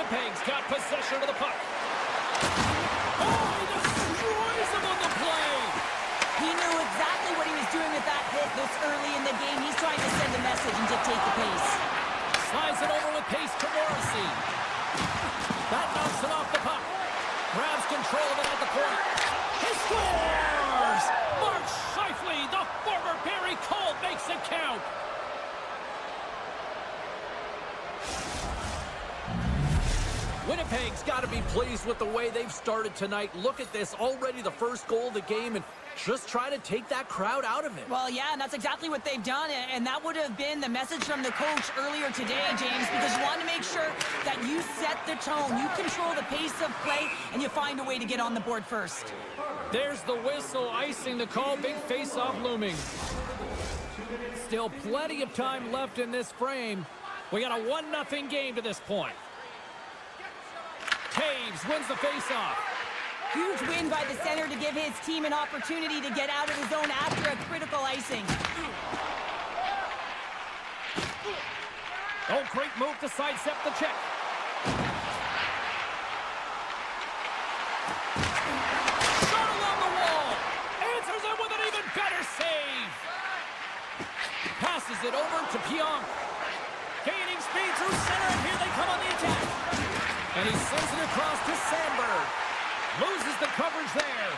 Winnipeg's got possession of the puck. Oh, he destroys him on the play. He knew exactly what he was doing with that hit this early in the game. He's trying to send a message and dictate the pace. Slides it over with pace to Morrissey. That knocks it off the puck. Grabs control of it at the point. He scores! Mark Scheifele, the former Barrie Colt, makes it count. Winnipeg's got to be pleased with the way they've started tonight. Look at this, already the first goal of the game, and just try to take that crowd out of it. Well, yeah, and that's exactly what they've done, and that would have been the message from the coach earlier today, James, because you want to make sure that you set the tone, you control the pace of play, and you find a way to get on the board first. There's the whistle, icing the call, big face-off looming. Still plenty of time left in this frame. We got a 1-0 game to this point. Taves wins the face-off. Huge win by the center to give his team an opportunity to get out of the zone after a critical icing. Oh, great move to sidestep the check. Shot along the wall. Answers it with an even better save. Passes it over to Pionk. Gaining speed through center, and here they come on the attack. And he sends it across to Sandberg. Loses the coverage there.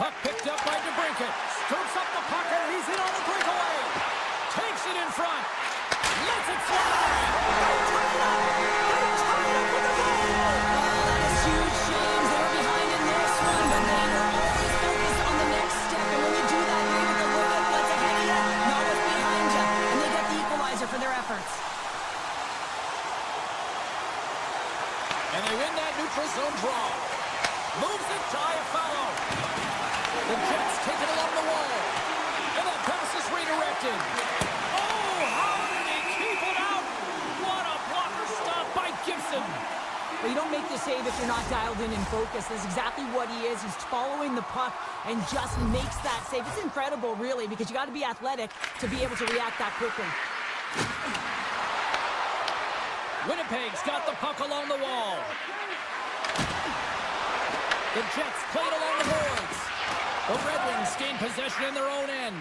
Puck picked up by DeBrincat. Strokes up the puck, and he's in on the breakaway. Takes it in front. Lets it fly. That is huge, James. They were behind in this one, but they were always focused on the next step. And when you do that, you're able to look at what's ahead of you, not what's behind you. And they get the equalizer for their efforts. And they win that neutral zone draw. Moves it to Iafallo. The Jets take it along the wall. And that pass is redirected. Oh, how did he keep it out? What a blocker stop by Gibson. Well, you don't make the save if you're not dialed in and focused. That's exactly what he is. He's following the puck and just makes that save. It's incredible, really, because you got to be athletic to be able to react that quickly. Winnipeg's got the puck along the wall. The Jets play it along the boards. The Red Wings gain possession in their own end.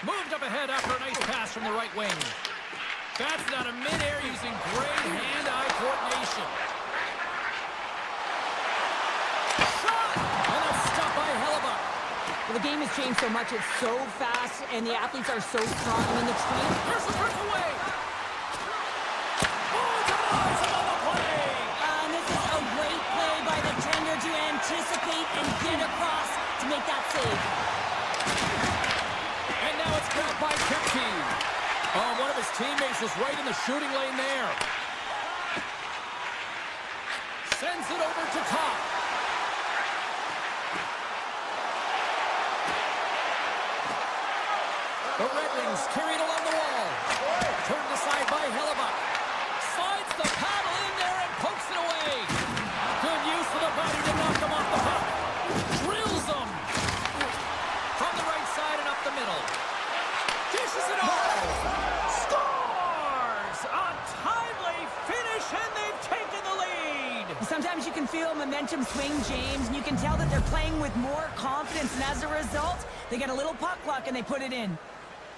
Moved up ahead after a nice pass from the right wing. Bats out of midair using great hand-eye coordination. Shot! And that's stopped by Hellebuck. Well, the game has changed so much. It's so fast, and the athletes are so strong. I mean, the team... Here's the breakaway. Oh, denies him on the play. And this is a great play by the tender to anticipate and get across to make that save. And now it's grabbed by Kepke. Oh, one of his teammates was right in the shooting lane there. Sends it over to Kopp. The Red Wings carried along the wall. Turned aside by Hellebuck. Slides the paddle in there and pokes it away. Good use of the body to knock him off the puck. Drills him. From the right side and up the middle. Dishes it off. Scores! A timely finish, and they've taken the lead. Sometimes you can feel momentum swing, James, and you can tell that they're playing with more confidence, and as a result, they get a little puck luck and they put it in.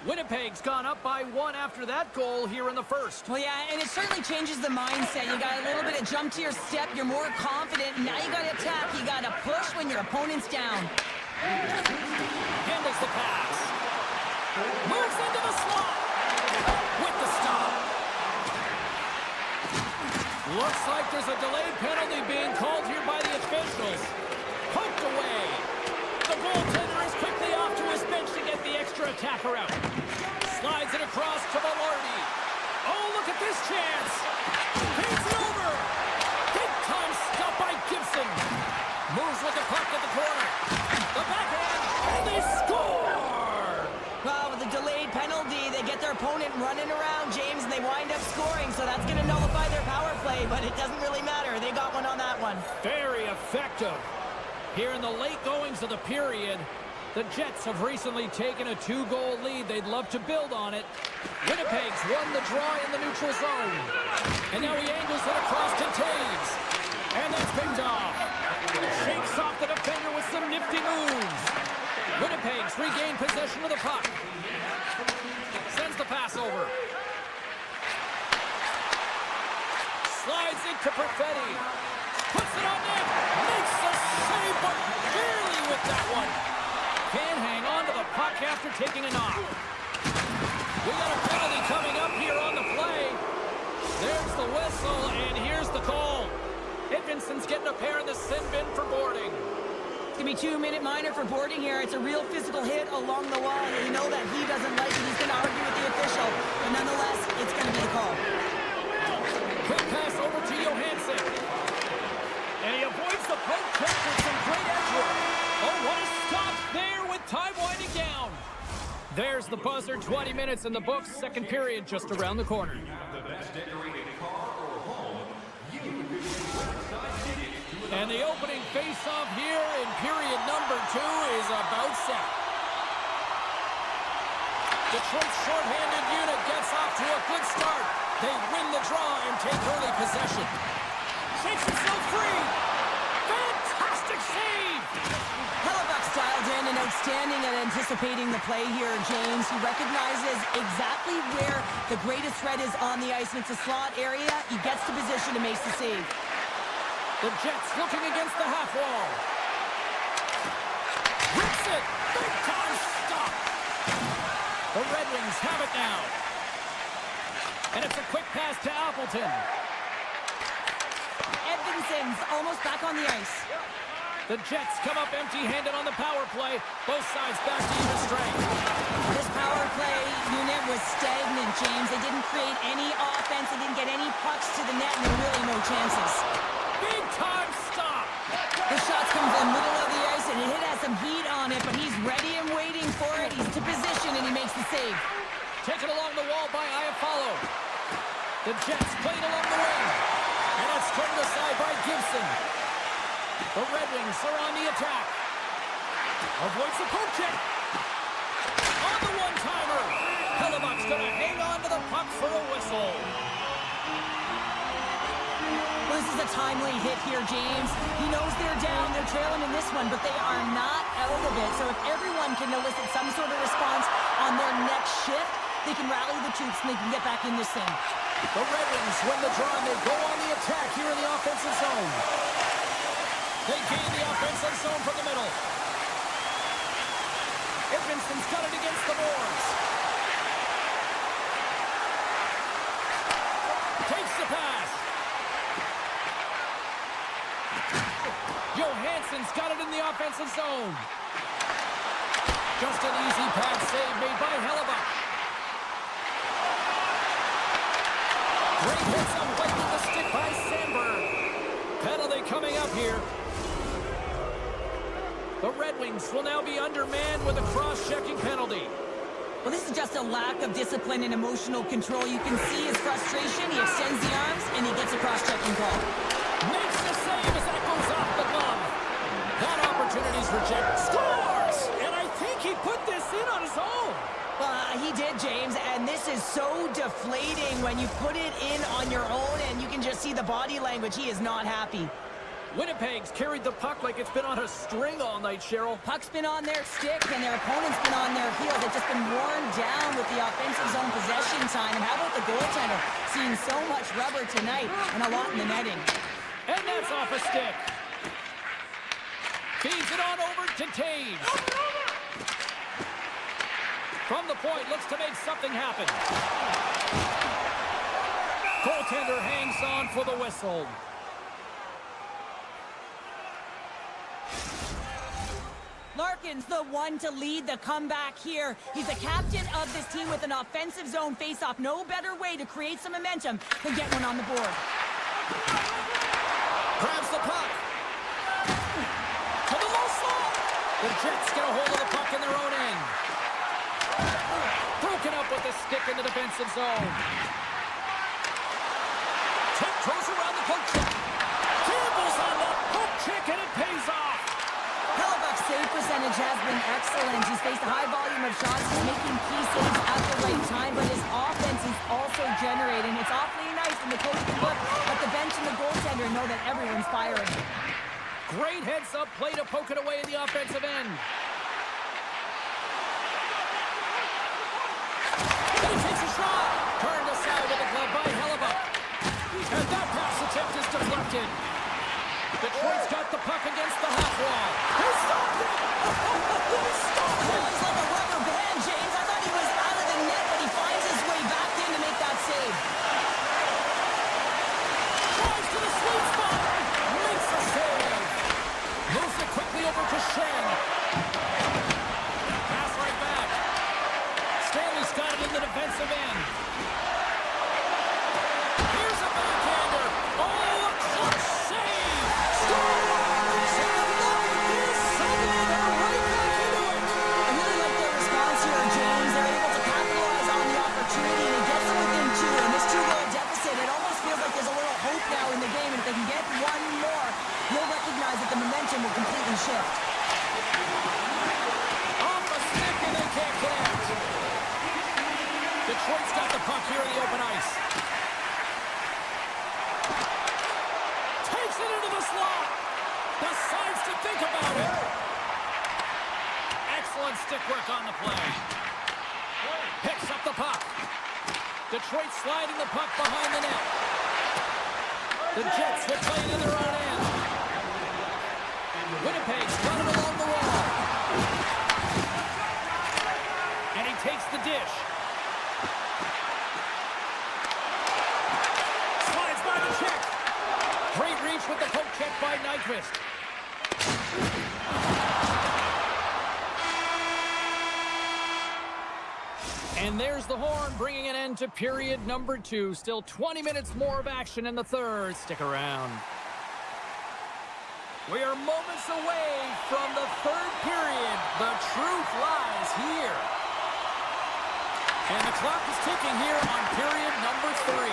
Winnipeg's gone up by 1 after that goal here in the first. Well, yeah, and it certainly changes the mindset. You got a little bit of jump to your step. You're more confident. Now you got to attack. You got to push when your opponent's down. Handles the pass. Moves into the slot. With the stop. Looks like there's a delayed penalty being called here by the officials. Poked away. The goaltender is quickly off to his bench to get the extra attacker out. Slides it across to Velarde. Oh, look at this chance. Paints it over. Big time stop by Gibson. Moves with the puck at the corner. The backhand, and they score! Well, with the delayed penalty, they get their opponent running around, James, and they wind up scoring, so that's going to nullify their power play, but it doesn't really matter. They got one on that one. Very effective. Here in the late goings of the period, The Jets have recently taken a 2-goal lead. They'd love to build on it. Winnipeg's won the draw in the neutral zone. And now he angles it across to Taves. And that's picked off. Shakes off the defender with some nifty moves. Winnipeg's regained possession of the puck. Sends the pass over. Slides it to Perfetti. Puts it on net. Makes the save, but barely with that one. Can't hang on to the puck after taking a knock. We got a penalty coming up here on the play. There's the whistle, and here's the call. Edvinson's getting a pair in the sin bin for boarding. It's going to be 2-minute minor for boarding here. It's a real physical hit along the wall. You know that he doesn't like it. He's going to argue with the official. But nonetheless, it's going to be the call. Quick pass over to Johansson. And he avoids the poke check with some great edge work. Oh, what a stop there with time winding down. There's the buzzer. 20 minutes in the books. Second period just around the corner. And the opening face-off here in period number 2 is about set. Detroit's shorthanded unit gets off to a good start. They win the draw and take early possession. Shakes himself free. Fantastic save! Hellebuck's dialed in and outstanding at anticipating the play here, James. He recognizes exactly where the greatest threat is on the ice, and it's a slot area. He gets to position and makes the save. The Jets looking against the half wall. Rips it! Big time stop! The Red Wings have it now. And it's a quick pass to Appleton. Edvinson's almost back on the ice. The Jets come up empty-handed on the power play. Both sides back to even strength. This power play unit was stagnant, James. They didn't create any offense. They didn't get any pucks to the net, and there were really no chances. Big time stop! The shots come from the middle of the ice, and it has some heat on it, but he's ready and waiting for it. He's to position, and he makes the save. Taken along the wall by Iafallo. The Jets played along the wing. And it's turned aside by Gibson. The Red Wings are on the attack. Avoids the poke check. On the one-timer. Hellebuck's going to hang on to the puck for a whistle. Well, this is a timely hit here, James. He knows they're down, they're trailing in this one, but they are not out of it. So if everyone can elicit some sort of response on their next shift, they can rally the troops and they can get back in this thing. The Red Wings win the draw and they go on the attack here in the offensive zone. They gain the offensive zone from the middle. Edvinson's got it against the boards. Takes the pass. Johansson's got it in the offensive zone. Just an easy pad save made by Hellebuck. Great hits on white with the stick by Sandberg. Penalty coming up here. The Red Wings will now be undermanned with a cross-checking penalty. Well, this is just a lack of discipline and emotional control. You can see his frustration. He extends the arms, and he gets a cross-checking call. Makes the save as that goes off the glove. That opportunity's rejected. Scores! And I think he put this in on his own. He did, James, and this is so deflating when you put it in on your own, and you can just see the body language. He is not happy. Winnipeg's carried the puck like it's been on a string all night, Cheryl. Puck's been on their stick, and their opponent's been on their heels. They've just been worn down with the offensive zone possession time. And how about the goaltender? Seeing so much rubber tonight and a lot in the netting. And that's off a stick. Feeds it on over to Taves. From the point, looks to make something happen. Goaltender hangs on for the whistle. Larkin's the one to lead the comeback here. He's the captain of this team with an offensive zone face-off. No better way to create some momentum than get one on the board. Grabs the puck. To the low slot. The Jets get a hold of the puck in their own end. Broken up with the stick in the defensive zone. Tiptoes around the poke check. Campbell's on the poke check and it pays off. Hellebuck's save percentage has been excellent. He's faced a high volume of shots. He's making key saves at the right time, but his offense is also generating. It's awfully nice when the coach can look at the bench and the goaltender and know that everyone's firing. Great heads-up play to poke it away in the offensive end. And he takes a shot. Turned aside with a glove by Hellebuck. And that pass attempt is deflected. Detroit's got the puck against the half wall. He stopped it! He stopped it! He's like a rubber band, James. I thought he was out of the net, but he finds his way back in to make that save. Tries to the sweet spot. Makes a save. Moves it quickly over to Shen. Pass right back. Stanley's got it in the defensive end. Here's a backhander. Oh, a clutch save. Will completely shift. Off a stick and they can't connect. Detroit's got the puck here in the open ice. Takes it into the slot. Decides to think about it. Excellent stick work on the play. Picks up the puck. Detroit sliding the puck behind the net. The Jets will play it in their own end. Winnipeg's got it along the wall. And he takes the dish. Slides by the check. Great reach with the poke check by Nyquist. And there's the horn, bringing an end to period number 2. Still 20 minutes more of action in the third. Stick around. We are moments away from the third period. The truth lies here. And the clock is ticking here on period number 3.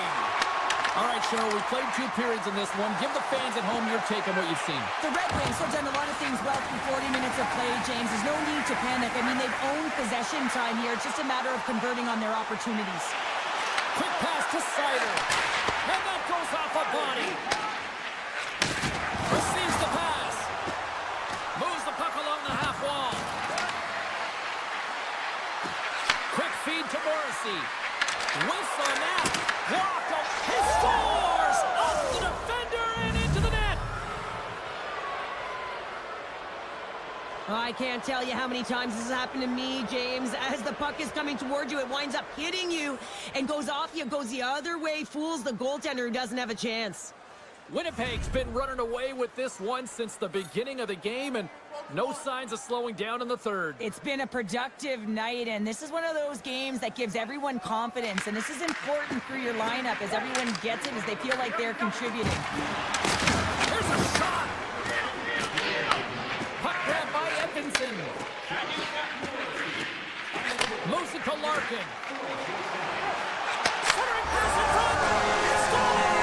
All right, Cheryl, we played 2 periods in this one. Give the fans at home your take on what you've seen. The Red Wings have done a lot of things well through 40 minutes of play, James. There's no need to panic. I mean, they've owned possession time here. It's just a matter of converting on their opportunities. Quick pass to Sider. And that goes off a body. Receives the pass. Moves the puck along the half wall. Quick feed to Morrissey. Whiffs on that. Blocked up. He scores! Off the defender and into the net. I can't tell you how many times this has happened to me, James. As the puck is coming towards you, it winds up hitting you and goes off you, goes the other way, fools the goaltender who doesn't have a chance. Winnipeg's been running away with this one since the beginning of the game, and no signs of slowing down in the third. It's been a productive night, and this is one of those games that gives everyone confidence, and this is important for your lineup as everyone gets it, as they feel like they're contributing. There's a shot! Puck grab by Edmondson. Moves it to Larkin. Centering pass in front! He scores!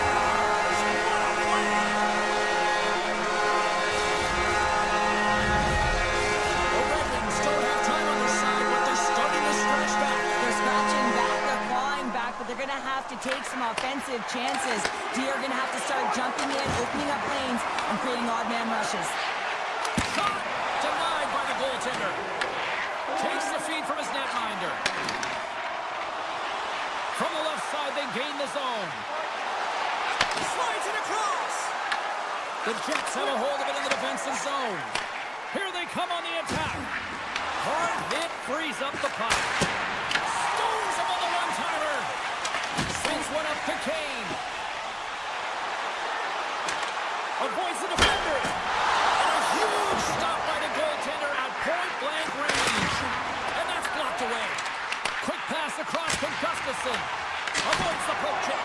They're going to have to take some offensive chances. D are going to have to start jumping in, opening up lanes, and creating odd man rushes. Shot denied by the goaltender. Takes the feed from his netminder. From the left side, they gain the zone. Slides it across. The Jets have a hold of it in the defensive zone. Here they come on the attack. Hard hit frees up the puck. Stones him on the one-timer. Sends one up to Kane. Avoids the defender. And a huge stop by the goaltender at point-blank range. And that's blocked away. Quick pass across to Gustafsson. Avoids the poke check.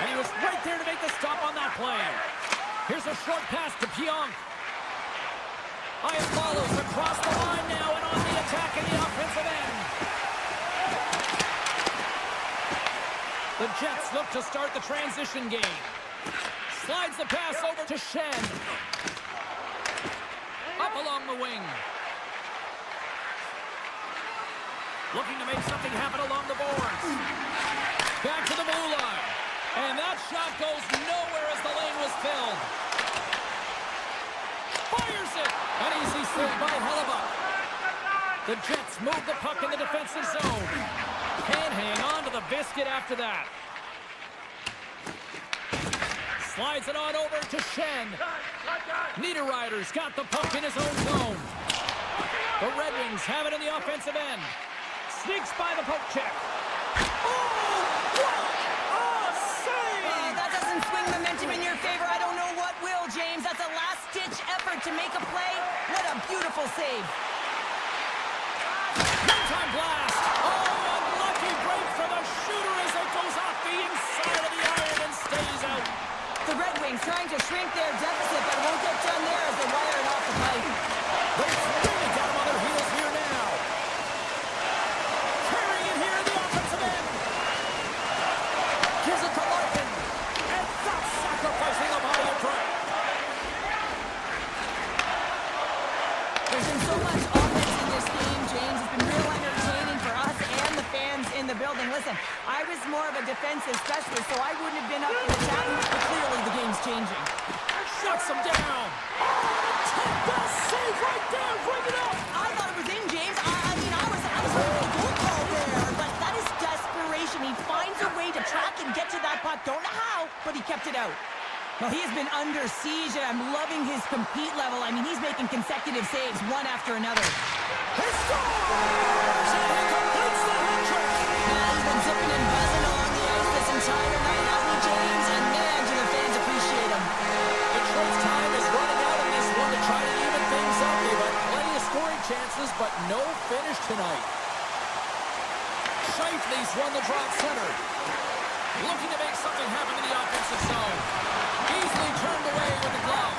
And he was right there to make the stop on that play. Here's a short pass to Pionk. It follows across the line now and on the attack in the offensive end. The Jets look to start the transition game. Slides the pass over to Shen. Up along the wing. Looking to make something happen along the boards. Back to the blue line. And that shot goes nowhere as the lane was filled. Fires it. An easy save by Hellebuck. The Jets move the puck in the defensive zone. Can't hang on to the biscuit after that. Slides it on over to Shen. Niederreiter's got the puck in his own zone. The Red Wings have it in the offensive end. Sneaks by the poke check. Oh, what a save! Oh, that doesn't swing momentum in your favor. I don't know what will, James. That's a last-ditch effort to make a play. What a beautiful save. One-time blast. Oh, unlucky break for the shooter as it goes off the inside of the iron and stays out. The Red Wings trying to shrink their deficit, but won't get done there as they wire it off the pipe. They've really got them on their heels here now. Carrying it here in the offensive end. Gives it to Larkin. And that's sacrificing the body of Trent. There's been so much offense in this game, James. It's been real entertaining for us and the fans in the building. Listen, I was more of a defensive specialist, so I wouldn't have been up in the chat, but clearly the game's changing. Shuts him down. Take that save right there. Bring it up. I thought it was in, James. I was hoping a goal call there, but that is desperation. He finds a way to track and get to that puck. Don't know how, but he kept it out. Well, he has been under siege, and I'm loving his compete level. I mean, he's making consecutive saves, one after another. He scores! And he completes the hat-trick. Man, he's been zipping and buzzing along the ice this entire night, hasn't he, James? And man, do the fans appreciate him. Detroit's time is running out in this one to try to even things up. They've had plenty of scoring chances, but no finish tonight. Scheifele's won the draw at center. Looking to make something happen in the offensive zone. Easily turned away with the glove.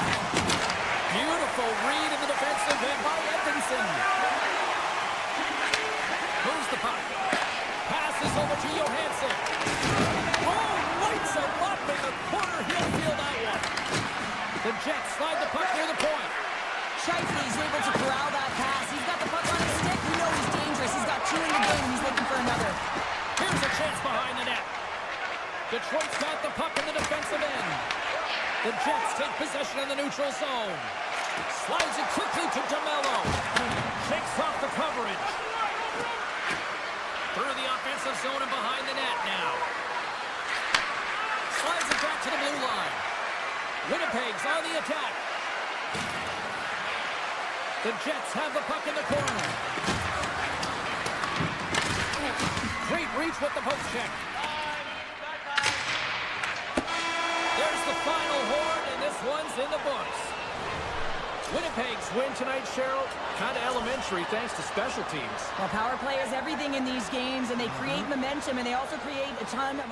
Beautiful read in the defensive end by Edvinsson. Moves the puck. Passes over to Johansson. Oh, lights him up in the corner. He'll feel that one. The Jets slide the puck near the point. Scheifele's able to corral that pass. He's got the puck on his stick. You know he's dangerous. He's got two in the game, and he's looking for another. Here's a chance behind the net. Detroit's got the puck in the defensive end. The Jets take possession in the neutral zone. Slides it quickly to DeMello. Shakes off the coverage. Through the offensive zone and behind the net now. Slides it back to the blue line. Winnipeg's on the attack. The Jets have the puck in the corner. Great reach with the poke check. There's the final horn, and this one's in the books. Winnipeg's win tonight, Cheryl, kind of elementary thanks to special teams. Well, power play is everything in these games, and they create momentum, and they also create a ton of...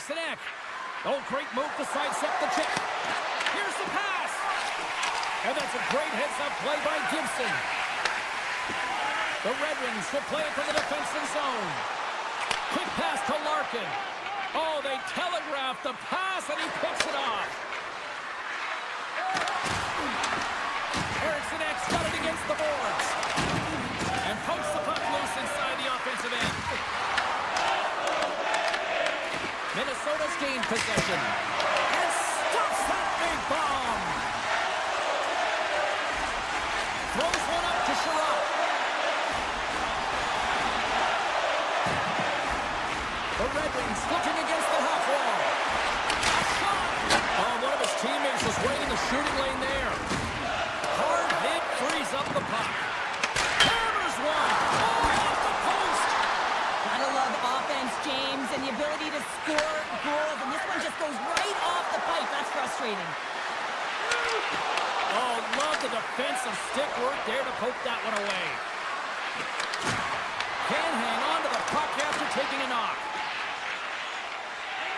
Sneknest. Oh, great move to sidestep the check. Here's the pass. And that's a great heads-up play by Gibson. The Red Wings will play it to the defensive zone. Quick pass to Larkin. Oh, they telegraphed the pass, and he picks it off. Sneknest got it against the boards. And pokes the puck loose inside the offensive end. Minnesota's gained possession. And stops that big bomb. Throws one up to Sherratt. The Red Wings looking against the half wall. A shot! Oh, one of his teammates was right in the shooting lane there. Hard hit, frees up the puck. Hammers one! Oh, off the post! Gotta love offense, James, and the ability to score goals, and this one just goes right off the pipe. That's frustrating. Oh, love the defensive stick work there to poke that one away. Can hang on to the puck after taking a knock.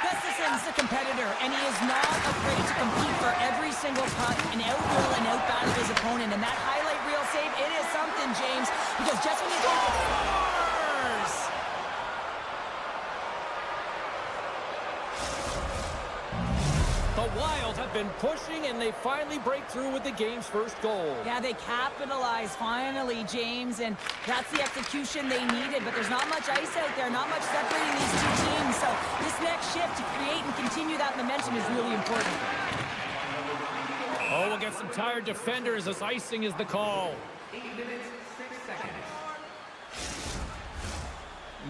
Gustafson's a competitor, and he is not afraid to compete for every single puck and out-goal and out-battle his opponent. And that highlight reel save, it is something, James, because just when you think Scores! The Wild have been pushing, and they finally break through with the game's first goal. yeah, they capitalize finally, James, and that's the execution they needed. But there's not much ice out there, not much separating these two teams. So this next shift to create and continue that momentum is really important. Oh, we'll get some tired defenders as icing is the call. 8 minutes, 6 seconds.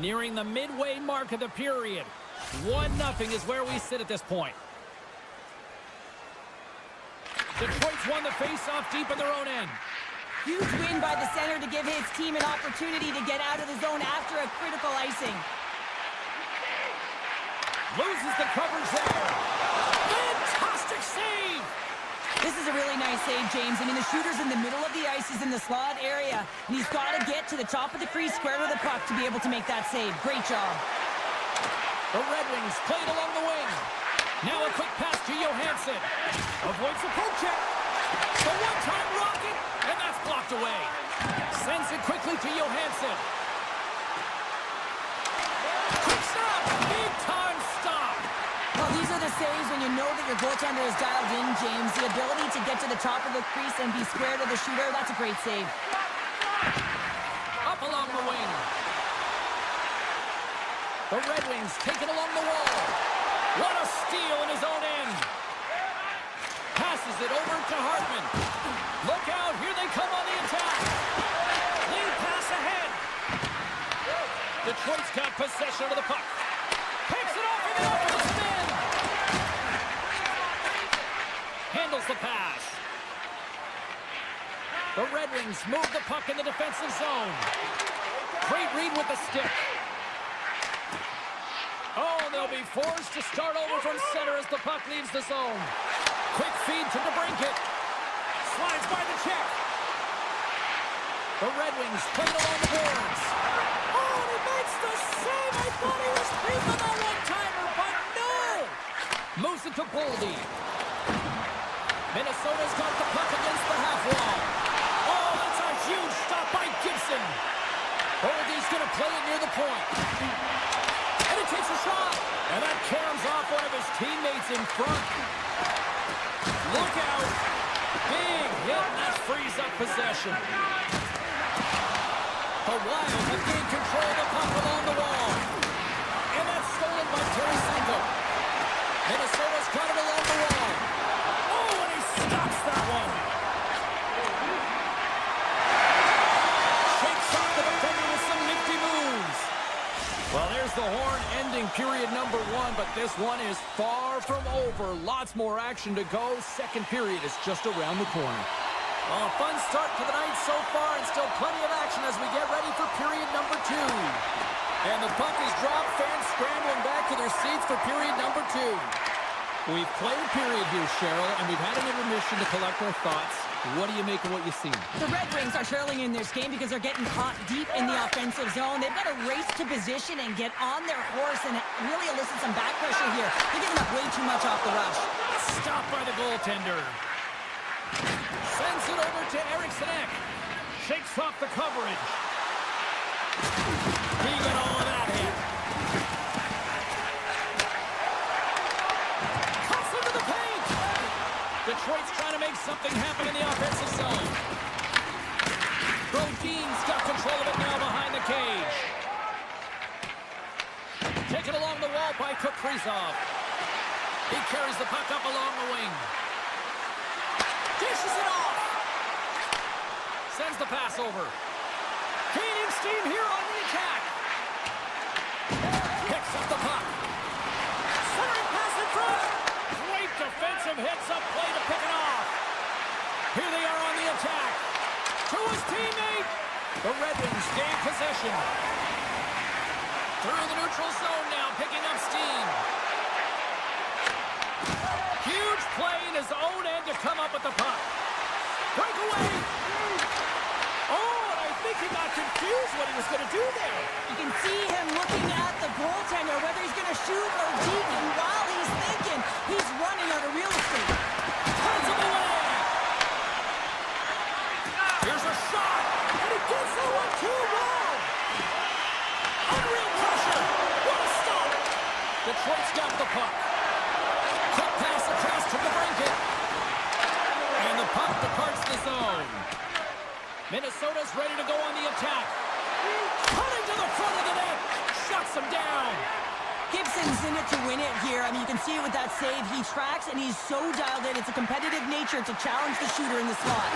Nearing the midway mark of the period. 1-0 is where we sit at this point. Detroit's won the face-off deep in their own end. Huge win by the center to give his team an opportunity to get out of the zone after a critical icing. Loses the coverage there. Fantastic save! This is a really nice save, James. I mean, the shooter's in the middle of the ice. He's in the slot area, and he's got to get to the top of the crease, square to the puck, to be able to make that save. Great job. The Red Wings played along the wing. Now a quick pass to Johansson. Avoids the poke check. The one-time rocket, and that's blocked away. Sends it quickly to Johansson. Quick stop! Big-time stop! Well, these are the saves when you know that your goaltender is dialed in, James. The ability to get to the top of the crease and be square to the shooter, that's a great save. Up along the wing. The Red Wings take it along the wall. What a steal in his own end. Passes it over to Hartman. Look out, here they come on the attack. Lead pass ahead. Detroit's got possession of the puck. Picks it off in the offensive end. Handles the pass. The Red Wings move the puck in the defensive zone. Great read with the stick. Oh, they'll be forced to start over from center as the puck leaves the zone. Quick feed to DeBrincat. Slides by the check. The Red Wings play it along the boards. Oh, he makes the save. I thought he was free on that one-timer, but no! Moves it to Boldy. Minnesota's got the puck against the half wall. Oh, that's a huge stop by Gibson. Boldy's going to play it near the point. And he takes a shot. And that caroms off one of his teammates in front. Look out. Big hit, and that frees up possession. The Wild have gained control of the puck along the wall. And that's stolen by Tarasenko. Minnesota's got it along the wall. Oh, and he stops that one. Shakes off the defender with some nifty moves. Well, there's the horn ending period number 1, but this one is far from over. Lots more action to go. Second period is just around the corner. Well, a fun start to the night so far, and still plenty of action as we get ready for period number 2. And the puck is dropped, fans scrambling back to their seats for period number 2. We've played a period here, Cheryl, and we've had an intermission to collect our thoughts. What do you make of what you've seen? The Red Wings are trailing in this game because they're getting caught deep in the offensive zone. They've got to race to position and get on their horse and really elicit some back pressure here. They're giving up way too much off the rush. Stopped by the goaltender. Sends it over to Sneknest. Shakes off the coverage. He got all of that hit. Cuts into the paint. Detroit's trying to make something happen in the offensive zone. Brodin's got control of it now behind the cage. Taken along the wall by Kaprizov. He carries the puck up along the wing. Dishes it off. Sends the pass over. Gaining steam here on the attack. Picks up the puck. Centering pass in front. Great defensive hits up play to pick it off. Here they are on the attack. To his teammate. The Red Wings gain possession. Through the neutral zone now, picking up steam. Huge play in his own end to come up with the puck. Breakaway. Oh, and I think he got confused what he was going to do there. You can see him looking at the goaltender, whether he's going to shoot or deke, and while he's thinking, he's running out of real estate. Turns him away. Here's a shot, and he gets the 1-2 wall. Unreal pressure. What a stop. Detroit's got the puck. Quick pass across to the brinket. And the puck departs the zone. Minnesota's ready to go on the attack. Cutting to the front of the net. Shuts him down. Gibson's in it to win it here. I mean, you can see it with that save. He tracks, and he's so dialed in. It's a competitive nature to challenge the shooter in the slot.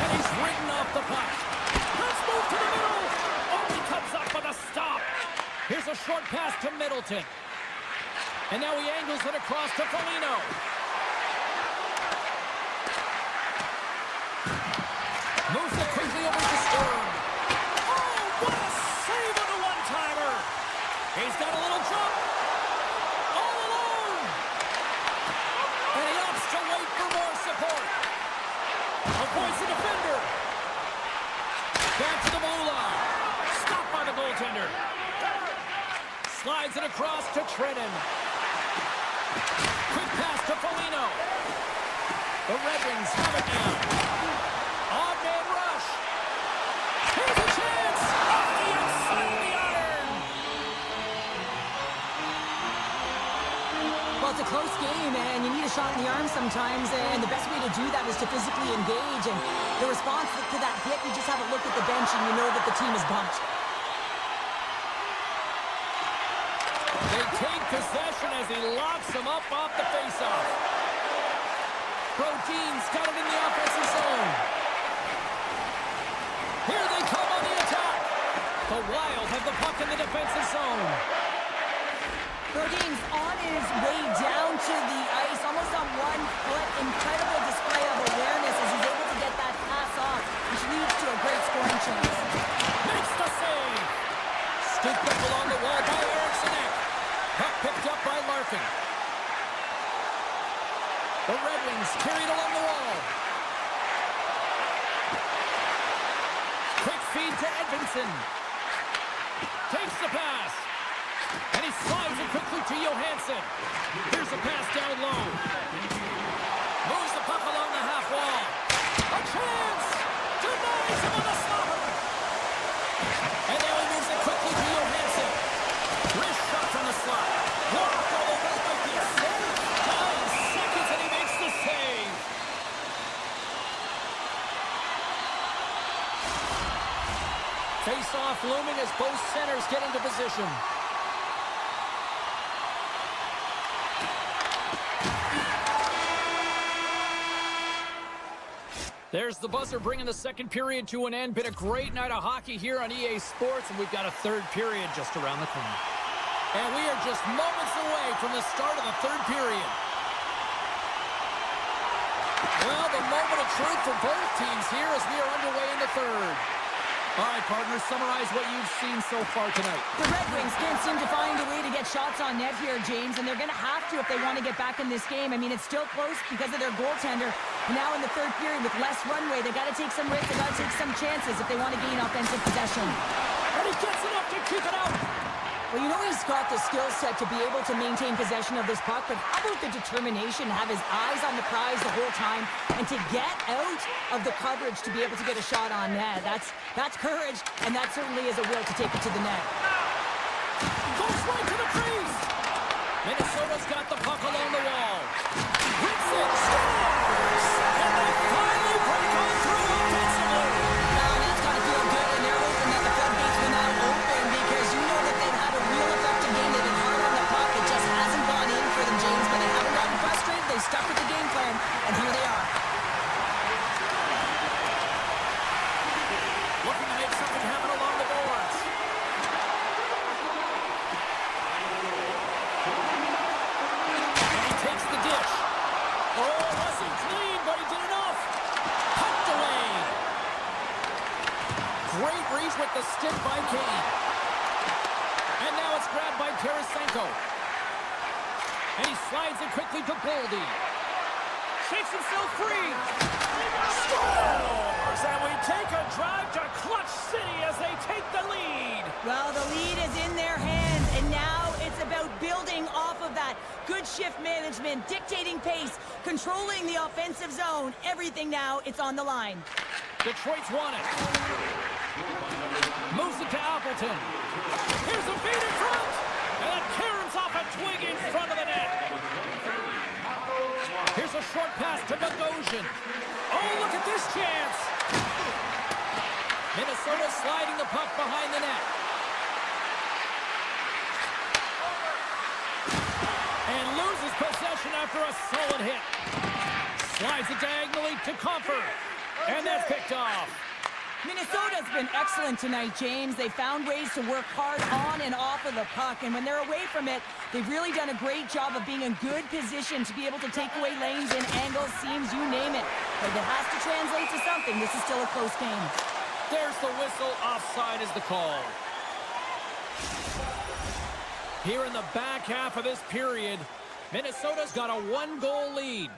And he's ridden off the puck. Let's move to the middle. Oh, he comes up with a stop. Here's a short pass to Middleton. And now he angles it across to Foligno. Moves it quickly over to Sturm. Oh, what a save on the one-timer. He's got a little jump. All alone. And he opts to wait for more support. Avoids the defender. Back to the Moolah. Stopped by the goaltender. Slides it across to Trenton. Quick pass to Foligno. The Red Wings have it now. Odd man rush. Here's a chance. Off the outside of the iron. Well, it's a close game, and you need a shot in the arm sometimes, and the best way to do that is to physically engage, and the response to that hit, you just have a look at the bench, and you know that the team is bumped. They take possession as he locks him up off the faceoff. Brodin's got it in the offensive zone. Here they come on the attack. The Wild have the puck in the defensive zone. Brodin's on his way down to the ice, almost on 1 foot. Incredible display of awareness as he's able to get that pass off, which leads to a great scoring chance. Makes the save. Scooped up along the wall by Sneknest. Puck picked up by Larkin. The Red Wings carried along the wall. Quick feed to Edvinsson. Takes the pass. And he slides it quickly to Johansson. Here's a pass down low. Moves the puck along the half wall. A chance! Denies him on the slapper. And now he moves it quickly to Johansson. Wrist shot from the slot. Blocked, although that might be a save. 9 seconds and he makes the save. Face-off looming as both centers get into position. There's the buzzer bringing the second period to an end. Been a great night of hockey here on EA Sports, and we've got a third period just around the corner. And we are just moments away from the start of the third period. Well, the moment of truth for both teams here as we are underway in the third. All right, partners, summarize what you've seen so far tonight. The Red Wings can't seem to find a way to get shots on net here, James, and they're going to have to if they want to get back in this game. I mean, it's still close because of their goaltender, Now in the third period with less runway, they got to take some risks, they got to take some chances if they want to gain offensive possession. And he gets enough to keep it out. Well, you know he's got the skill set to be able to maintain possession of this puck, but how about the determination to have his eyes on the prize the whole time and to get out of the coverage to be able to get a shot on net? That's courage, and that certainly is a will to take it to the net. Goes right to the crease. Minnesota's got the puck along the wall. Hits it, scores! And they finally break on through offensively. Now that's got to feel good, and they're hoping that the floodgates will now open because you know that they've had a real effective game. They've been hard on the puck. It just hasn't gone in for them, James, but they haven't gotten frustrated. They've stuck with the game plan, and here they are. Looking to make something happen along the boards. And he takes the dish. Oh, wasn't clean, but he did enough. Pumped away. Great reach with the stick by Kane. And now it's grabbed by Tarasenko. And he slides it quickly to Boldy. Shakes himself free. Scores! And we take a drive to Clutch City as they take the lead. Well, the lead is in their hands, and now it's about building off of that. Good shift management, dictating pace, controlling the offensive zone. Everything now, it's on the line. Detroit's won it. Moves it to Appleton. Here's a feed in front. And that caroms off a twig in front of the net. Here's a short pass to Bogosian. Oh, look at this chance. Minnesota sliding the puck behind the net. And loses possession after a solid hit. Slides it diagonally to Comfort. And that's picked off. Minnesota's been excellent tonight, James. They found ways to work hard on and off of the puck, and when they're away from it, they've really done a great job of being in good position to be able to take away lanes and angles, seams, you name it. But it has to translate to something. This is still a close game. There's the whistle. Offside is the call. Here in the back half of this period, Minnesota's got a one-goal lead.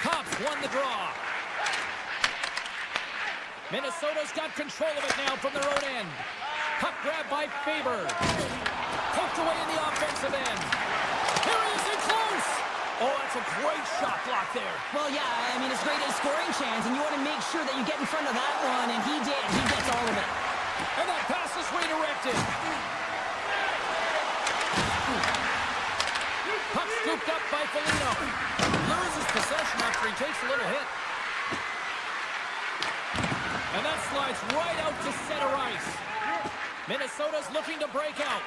Cops won the draw. Minnesota's got control of it now from their own end. Puck grab by Faber. Poked away in the offensive end. Here he is in close. Oh, that's a great shot block there. Well, yeah, I mean, it's great a scoring chance, and you want to make sure that you get in front of that one, and he did. He gets all of it. And that pass is redirected. Puck scooped up by Foligno. Loses possession after he takes a little hit. And that slides right out to center ice. Minnesota's looking to break out.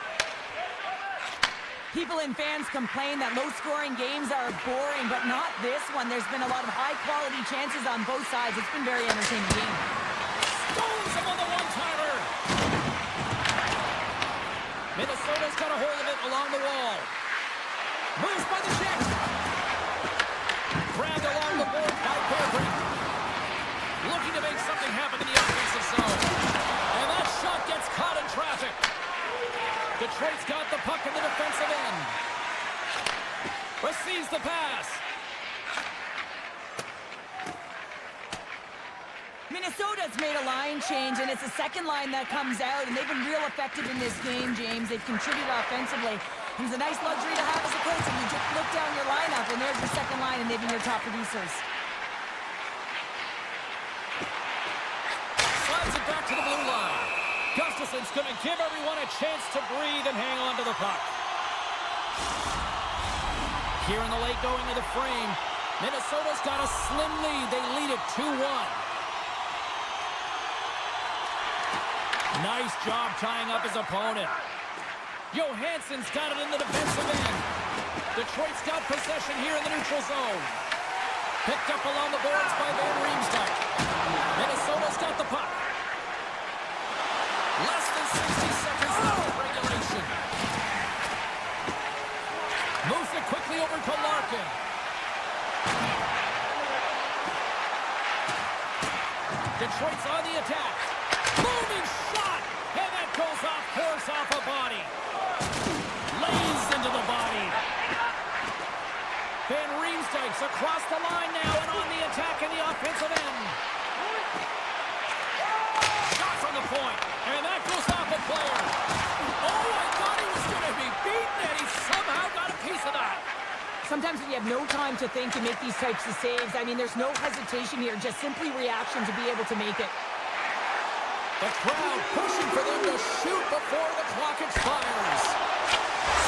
People and fans complain that low-scoring games are boring, but not this one. There's been a lot of high-quality chances on both sides. It's been a very entertaining game. Stones him on the one-timer. Minnesota's got a hold of it along the wall. Moves by the check. Grabbed along the board by Bergeron. Looking to make something happen in the offensive zone. And that shot gets caught in traffic. Detroit's got the puck in the defensive end. Receives the pass. Minnesota's made a line change, and it's the second line that comes out, and they've been real effective in this game, James. They've contributed offensively. It's a nice luxury to have as a coach, and you just look down your lineup, and there's your second line, and they've been your top producers. Slides it back to the blue line. Gustafson's going to give everyone a chance to breathe and hang on to the puck. Here in the late going of the frame, Minnesota's got a slim lead. They lead it 2-1. Nice job tying up his opponent. Johansson's got it in the defensive end. Detroit's got possession here in the neutral zone. Picked up along the boards by Van Riemsdyk. Minnesota's got the puck. Less than 60 seconds left of regulation. Moves it quickly over to Larkin. Detroit's on the attack. Booming shot! And that goes off course off a body. Lays into the body. sweepstakes across the line now and on the attack in the offensive end. Shot from the point, and that goes off a player. Oh, I thought he was going to be beaten, and he somehow got a piece of that. Sometimes when you have no time to think, you make these types of saves. I mean, there's no hesitation here, just simply reaction to be able to make it. The crowd pushing for them to shoot before the clock expires.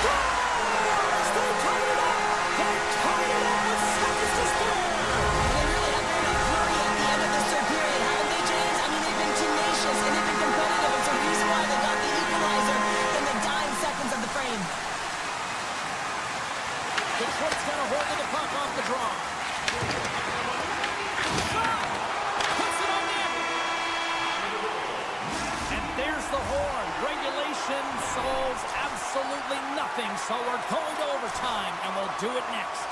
Scores! They tied it up! They tied it up with seconds to spare! They really have been a flurry at the end of this third period, haven't they, James? I mean, they've been tenacious and they've been competitive. It's a reason why they got the equalizer in the dying seconds of the frame. Detroit's got a hold of the puck off the draw. Shot! Puts it on net! And there's the horn. Regulation solves absolutely nothing, so we're going to overtime, and we'll do it next.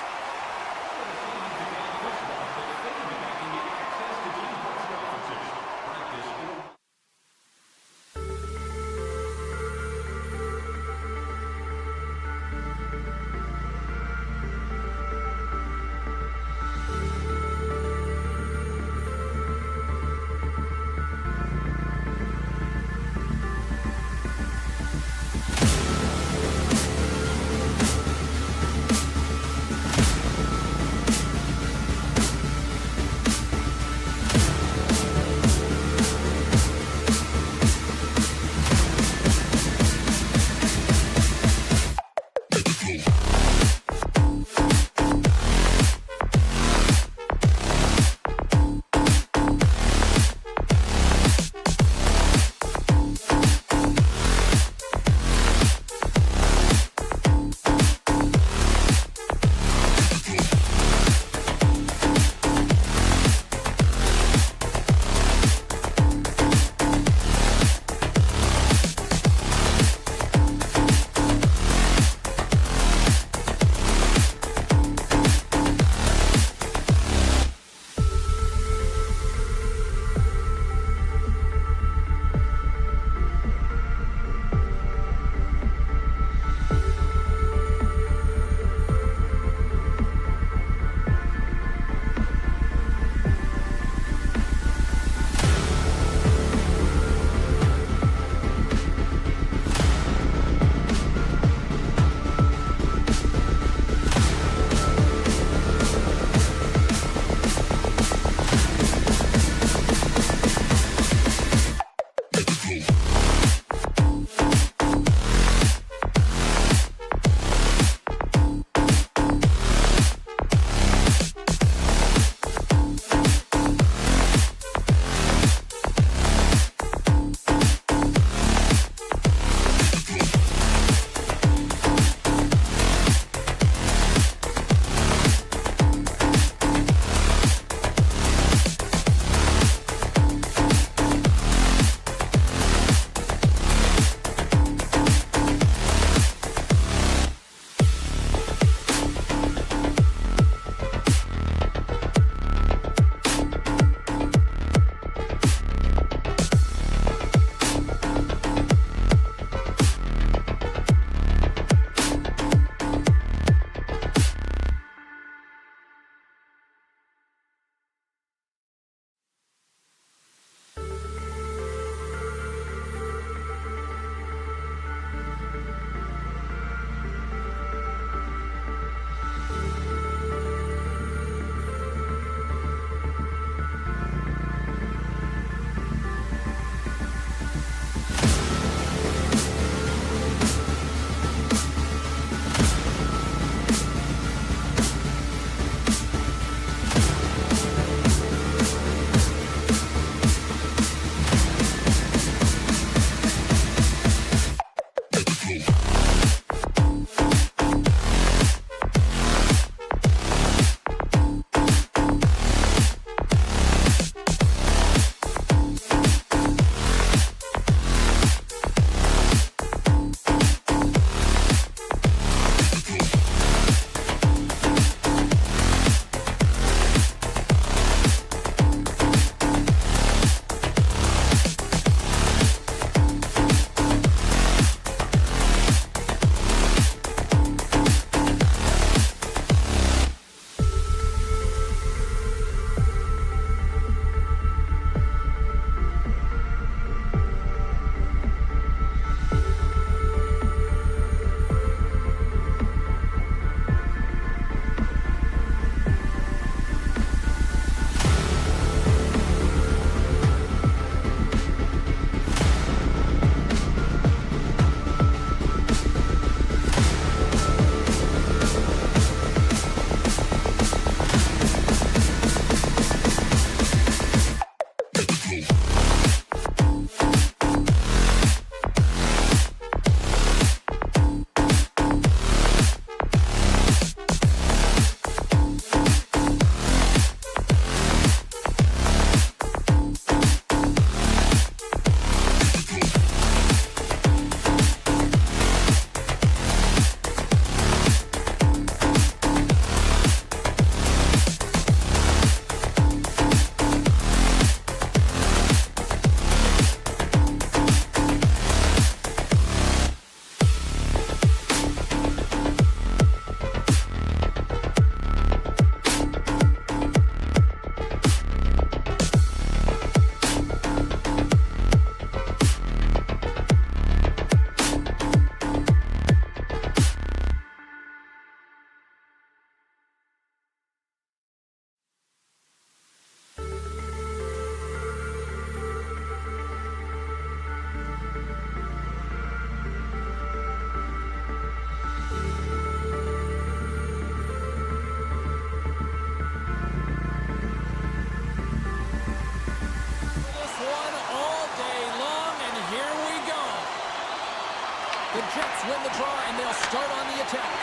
draw, and they'll start on the attack.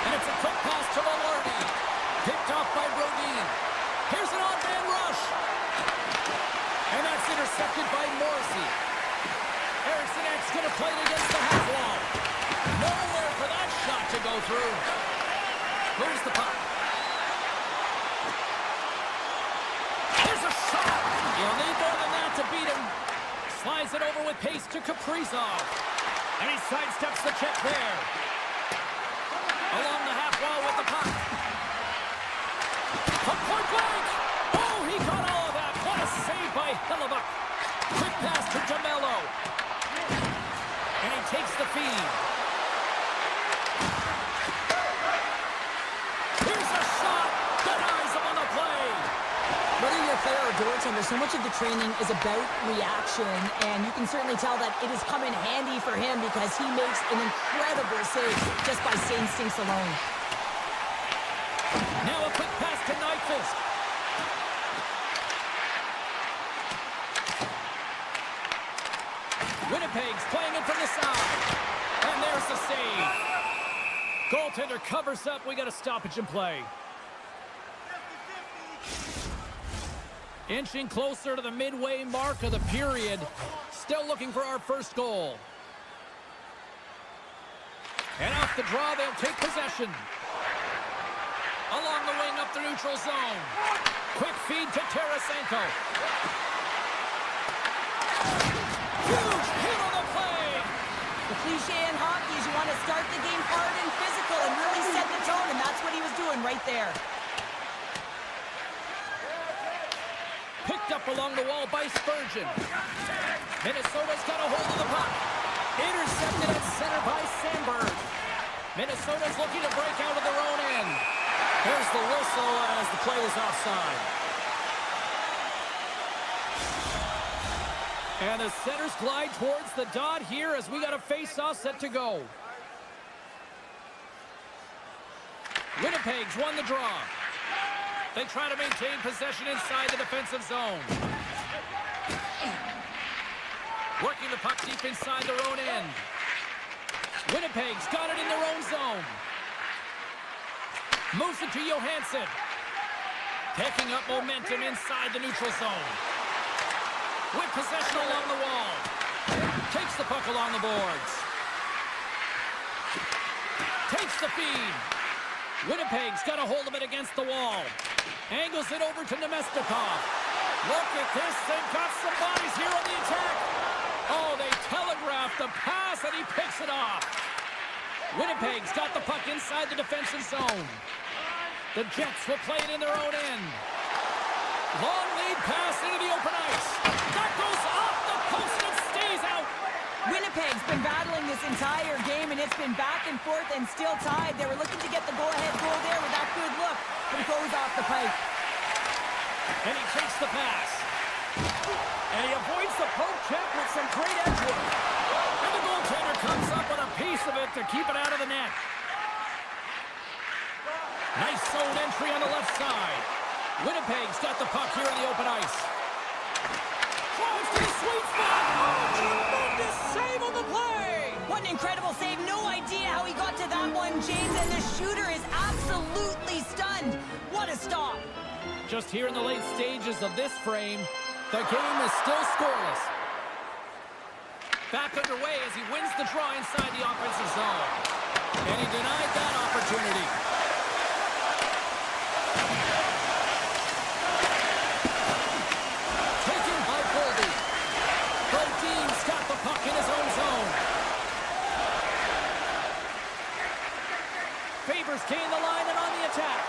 And it's a quick pass to Maloney. Picked off by Brodin. Here's an on-man rush. And that's intercepted by Morrissey. Eriksson Ek's going to play it against the half wall. Nowhere for that shot to go through. Here's the puck. There's a shot. You'll need more than that to beat him. Slides it over with pace to Kaprizov. And he sidesteps the check there. Along the half wall with the puck. Puck point blank. Oh, he caught all of that. What a save by Hellebuyck. Quick pass to DeMello. And he takes the feed. Here's a shot. Denies him on the play. Whether you're a player or goaltender, so much of the training is about reaction, and you can certainly tell that it has come in handy for him because he makes an incredible save just by instincts alone. Now a quick pass to Nyquist. Winnipeg's playing it from the side. And there's the save. Goaltender covers up. We got a stoppage in play. Inching closer to the midway mark of the period. Still looking for our first goal. And off the draw, they'll take possession. Along the wing up the neutral zone. Quick feed to Tarasenko. Huge hit on the play. The cliche in hockey is you want to start the game hard and physical and really set the tone, and that's what he was doing right there. Picked up along the wall by Spurgeon. Minnesota's got a hold of the puck. Intercepted at center by Sandberg. Minnesota's looking to break out of their own end. Here's the whistle as the play is offside. And the centers glide towards the dot here as we got a face-off set to go. Winnipeg's won the draw. They try to maintain possession inside the defensive zone. Working the puck deep inside their own end. Winnipeg's got it in their own zone. Moves it to Johansson. Picking up momentum inside the neutral zone. With possession along the wall. Takes the puck along the boards. Takes the feed. Winnipeg's got a hold of it against the wall. Angles it over to Nemestikov. Look at this. They've got some bodies here on the attack. Oh, they telegraphed the pass, and he picks it off. Winnipeg's got the puck inside the defensive zone. The Jets will play it in their own end. Long lead pass into the open ice. That goes off the post and stays out. Winnipeg's been battling this entire game, and it's been back and forth and still tied. They were looking to get the go-ahead goal there with that good look, but it goes off the pipe. And he takes the pass. And he avoids the poke check with some great edge work. And the goaltender comes up with a piece of it to keep it out of the net. Nice zone entry on the left side. Winnipeg's got the puck here in the open ice. Drives to the sweet spot. Oh, tremendous save on the play. What an incredible save. No idea how he got to that one, James, and the shooter is absolutely stunned. What a stop. Just here in the late stages of this frame, the game is still scoreless. Back underway as he wins the draw inside the offensive zone. And he denied that opportunity. Taken by Goldie. Brodin's got the puck in his own zone. Favors gain the line and on the attack.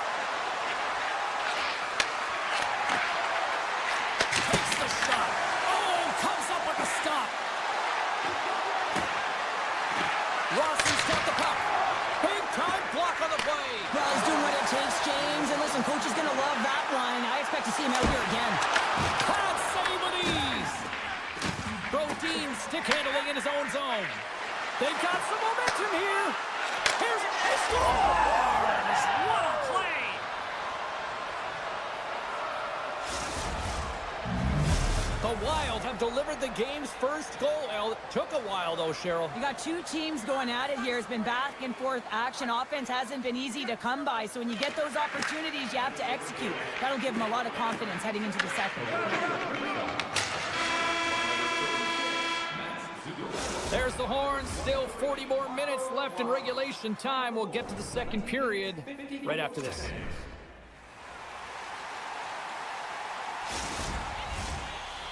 Takes the shot. Oh, comes up with the stop. Ross's got the puck. Big time block on the play. Well, he's doing what it takes, James. And listen, coach is going to love that one. I expect to see him out here again. Hot save with ease. Brodin stick handling in his own zone. They've got some momentum here. Here's a scores. What a play. The Wild have delivered the game's first goal. It took a while, though, Cheryl. You got two teams going at it here. It's been back and forth action. Offense hasn't been easy to come by. So when you get those opportunities, you have to execute. That'll give them a lot of confidence heading into the second. There's the horn. Still 40 more minutes left in regulation time. We'll get to the second period right after this.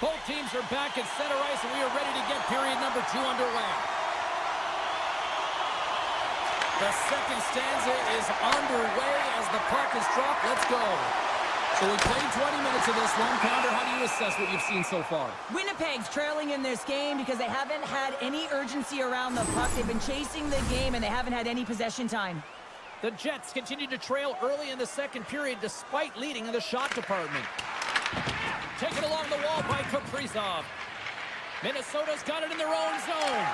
Both teams are back at center ice, and we are ready to get period number 2 underway. The second stanza is underway as the puck is dropped. Let's go. So we played 20 minutes of this one. Pounder, how do you assess what you've seen so far? Winnipeg's trailing in this game because they haven't had any urgency around the puck. They've been chasing the game, and they haven't had any possession time. The Jets continue to trail early in the second period despite leading in the shot department. Taken along the wall by Kaprizov. Minnesota's got it in their own zone.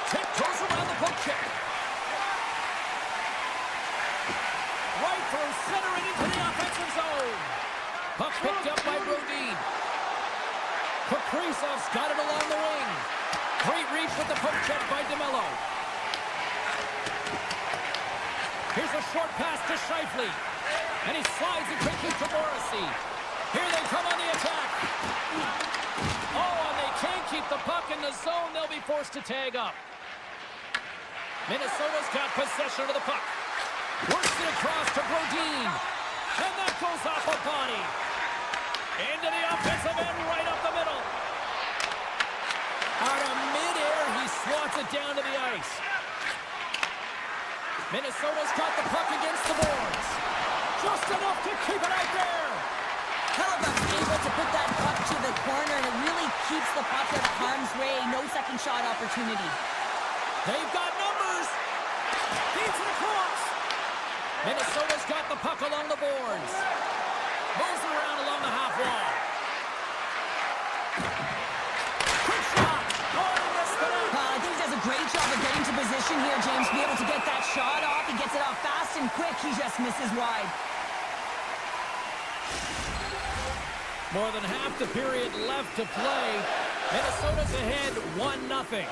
Tip goes around the poke check. Right through center and into the offensive zone. Puck picked up by Brodin. Kaprizov's got it along the wing. Great reach with the poke check by DeMello. Here's a short pass to Scheifele. And he slides it quickly to Morrissey. Here they come on the attack. Oh, and they can't keep the puck in the zone. They'll be forced to tag up. Minnesota's got possession of the puck. Works it across to Brodin. And that goes off a body. Into the offensive end, right up the middle. Out of midair, he swats it down to the ice. Minnesota's got the puck against the boards. Just enough to keep it out there. Hellebuck's able to put that puck to the corner, and it really keeps the puck out of harm's way. No second shot opportunity. They've got numbers. Feeds it across. Minnesota's got the puck along the boards. Moves around along the half wall. Quick shot. Oh, he missed the net. I think he does a great job of getting to position here, James, to be able to get that shot off. He gets it off fast and quick. He just misses wide. More than half the period left to play. Minnesota's ahead 1-0.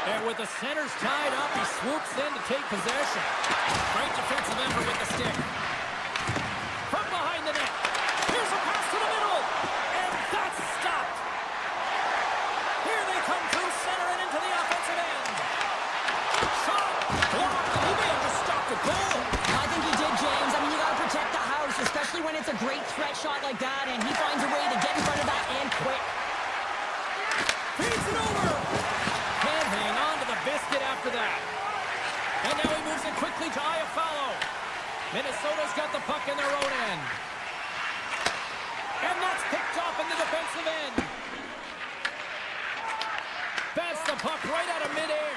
And with the centers tied up, he swoops in to take possession. Great defensive effort with the stick. From behind the net. Here's a pass to the middle. And that's stopped. Here they come through center and into the offensive end. Shot. Blocked. He may have just stopped the goal. I think he did, James. I mean, you got to protect the house, especially when it's a great threat shot like that, and he finds a way to get in front of that and quick. Feeds it over. Can't hang on to the biscuit after that. And now he moves it quickly to Iafallo. Minnesota's got the puck in their own end. And that's picked off in the defensive end. That's the puck right out of midair.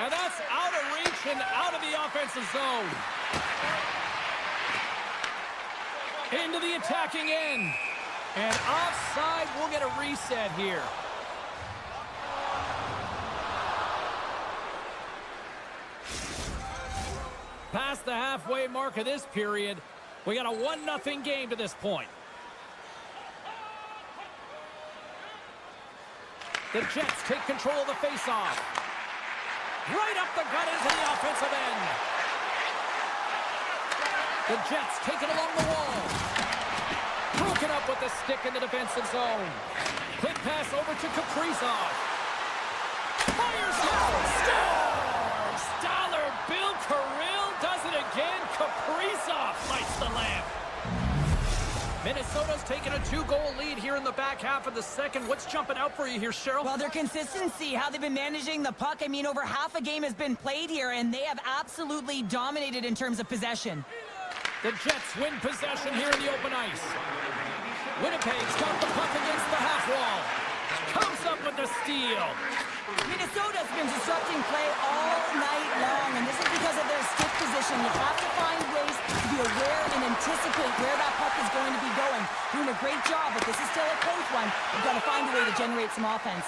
And that's out of reach and out of the offensive zone. Into the attacking end. And offside, we'll get a reset here. Past the halfway mark of this period, we got a 1-0 game to this point. The Jets take control of the faceoff. Right up the gut into the offensive end. The Jets take it along the wall. Broken up with the stick in the defensive zone. Quick pass over to Kaprizov. Fires down. Scores! Dollar Bill Kirill does it again. Kaprizov lights the lamp. Minnesota's taken a 2-goal lead here in the back half of the second. What's jumping out for you here, Cheryl? Well, their consistency, how they've been managing the puck. I mean, over half a game has been played here, and they have absolutely dominated in terms of possession. The Jets win possession here in the open ice. Winnipeg's got the puck against the half wall. Comes up with the steal. Minnesota's been disrupting play all night long, and this is because of their stick position. You have to find ways to be aware and anticipate where that puck is going to be going. Doing a great job, but this is still a close one. You've got to find a way to generate some offense.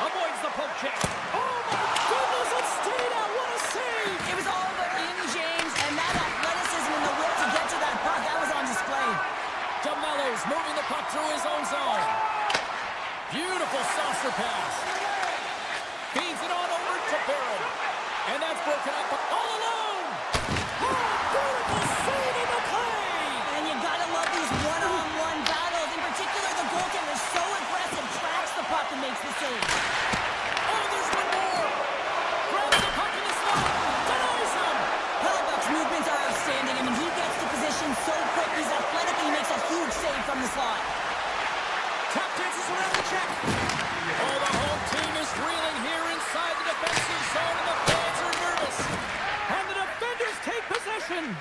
Avoids the poke check. Oh my goodness, it stayed out. What a save! It was all but in, James, and that athleticism and the will to get to that puck, that was on display. Beautiful saucer pass. Feeds it on over to Barron. And that's broken up all alone. Oh, beautiful save in the play. And you gotta love these one-on-one battles. In particular, the goaltender is so aggressive, tracks the puck and makes the save. Oh, there's one more. Grabs the puck in the slot. Denies him. Hellebuck's movements are outstanding. I mean, he gets to position so quick. He's athletic and he makes a huge save from the slot. Tap dances around the check. Oh, the home team is reeling here inside the defensive zone, and the fans are nervous. And the defenders take possession.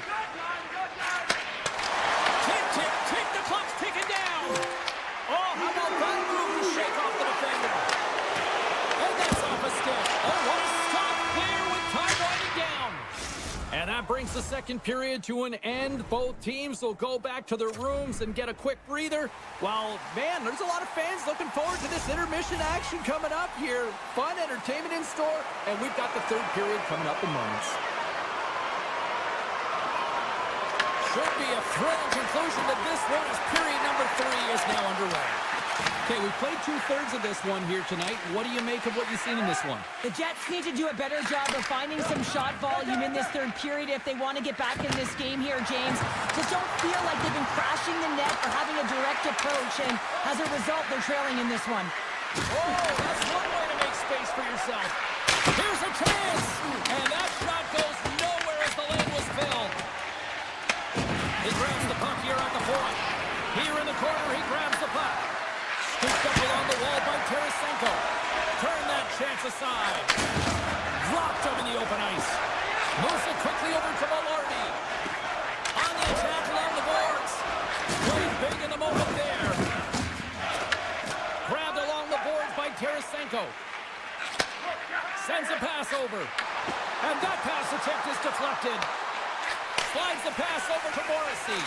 Tick, tick, tick. The clock's ticking down. Oh, how about that move to shake off the defender? And that's off a stick. Oh, what a stop there with time winding down. And that brings the second period to an end. Both teams will go back to their rooms and get a quick breather. While, man, there's a lot of fans looking forward to this intermission action coming up here. Fun entertainment in store, and we've got the third period coming up in moments. Should be a thrilling conclusion to this one as period number 3 is now underway. Okay, we played 2/3 of this one here tonight. What do you make of what you've seen in this one? The Jets need to do a better job of finding some shot volume in this third period if they want to get back in this game here, James. Just don't feel like they've been crashing the net or having a direct approach, and as a result, they're trailing in this one. Oh, that's one way to make space for yourself. Here's a chance, and that shot goes nowhere as the lane was filled. He grabs the puck here at the point. Here in the corner, he grabs the puck. Scooped up along the wall by Tarasenko. Turn that chance aside. Dropped him in the open ice. Moves it quickly over to Maloney. On the attack along the boards. Played big in the moment there. Grabbed along the boards by Tarasenko. Sends a pass over. And that pass attempt is deflected. Slides the pass over to Morrissey.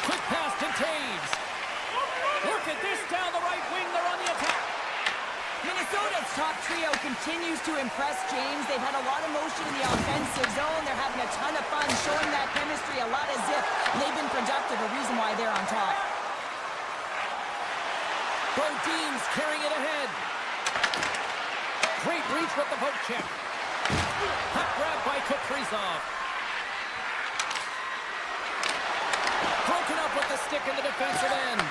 Quick pass to Taves. Look at this down the right wing. They're on the attack. Minnesota's top trio continues to impress, James. They've had a lot of motion in the offensive zone. They're having a ton of fun, showing that chemistry a lot as if they've been productive, a reason why they're on top. Both teams carrying it ahead. Great reach with the poke check. Puck grab by Kaprizov. Broken up with the stick in the defensive end.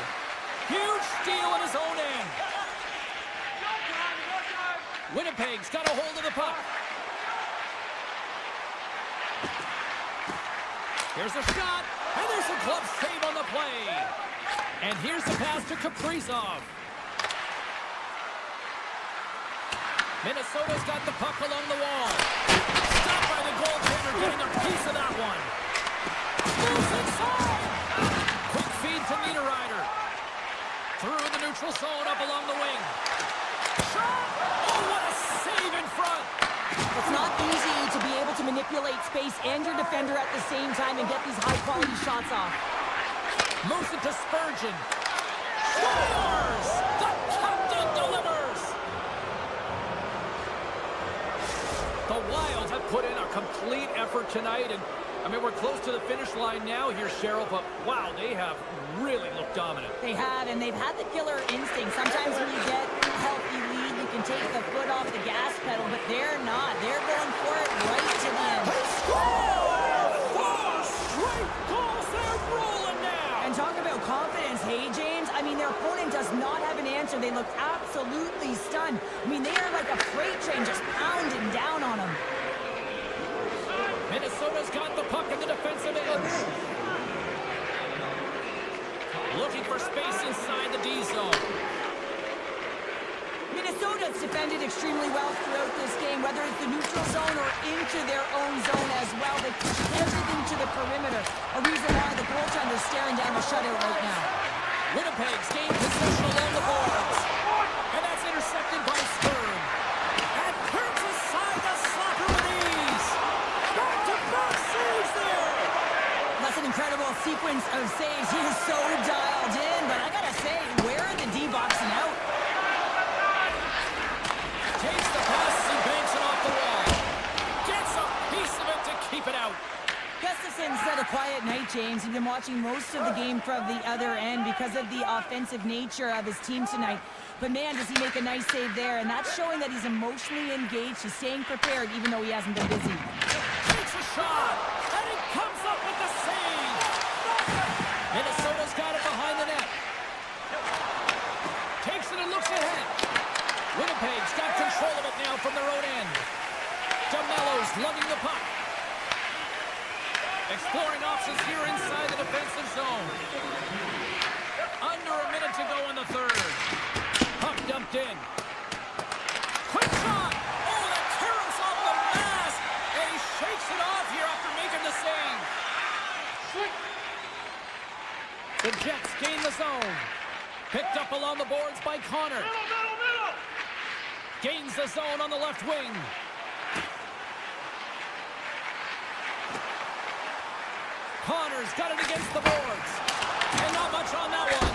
Huge steal in his own end. Winnipeg's got a hold of the puck. Here's a shot, and there's a glove save on the play. And here's the pass to Kaprizov. Minnesota's got the puck along the wall. Stopped by the goaltender, getting a piece of that one. Moves inside. Quick feed to Niederreiter. Through the neutral zone, up along the wing. Shot! Oh, what a save in front! It's not easy to be able to manipulate space and your defender at the same time and get these high-quality shots off. Moves it to Spurgeon. Scores! The captain delivers! The Wild have put in a complete effort tonight, and I mean, we're close to the finish line now here, Cheryl, but wow, they have really looked dominant. They have, and they've had the killer instinct. Sometimes when you get a healthy lead, you can take the foot off the gas pedal, but they're not. They're going for it right to the end. They score! 4 straight goals, they're rolling now! And talk about confidence, hey, James? I mean, their opponent does not have an answer. They look absolutely stunned. I mean, they are like a freight train just pounding down on them. Minnesota's got the puck in the defensive end. Looking for space inside the D zone. Minnesota's defended extremely well throughout this game, whether it's the neutral zone or into their own zone as well. They push everything to the perimeter, a reason why the goaltender's staring down the shutout right now. Winnipeg's gained possession along the boards. And that's intercepted by Stern. And turns aside the slapper with ease. Back-to-back saves there. That's an incredible sequence of saves. He is so dialed in, but I gotta say, where are the D-boxing out? Takes the pass and banks it off the wall. Gets a piece of it to keep it out. Gustafson's had a quiet night, James. He's been watching most of the game from the other end because of the offensive nature of his team tonight. But man, does he make a nice save there, and that's showing that he's emotionally engaged. He's staying prepared even though he hasn't been busy. Takes a shot, and he comes up with the save. Minnesota's got it behind the net. Takes it and looks ahead. Winnipeg's got control of it now from their own end. DeMello's lugging the puck. Exploring options here inside the defensive zone. Under a minute to go in the third. Puck dumped in. Quick shot! Oh, that tears off the mask! And he shakes it off here after making the save. The Jets gain the zone. Picked up along the boards by Connor. Gains the zone on the left wing. Connor's got it against the boards. And not much on that one.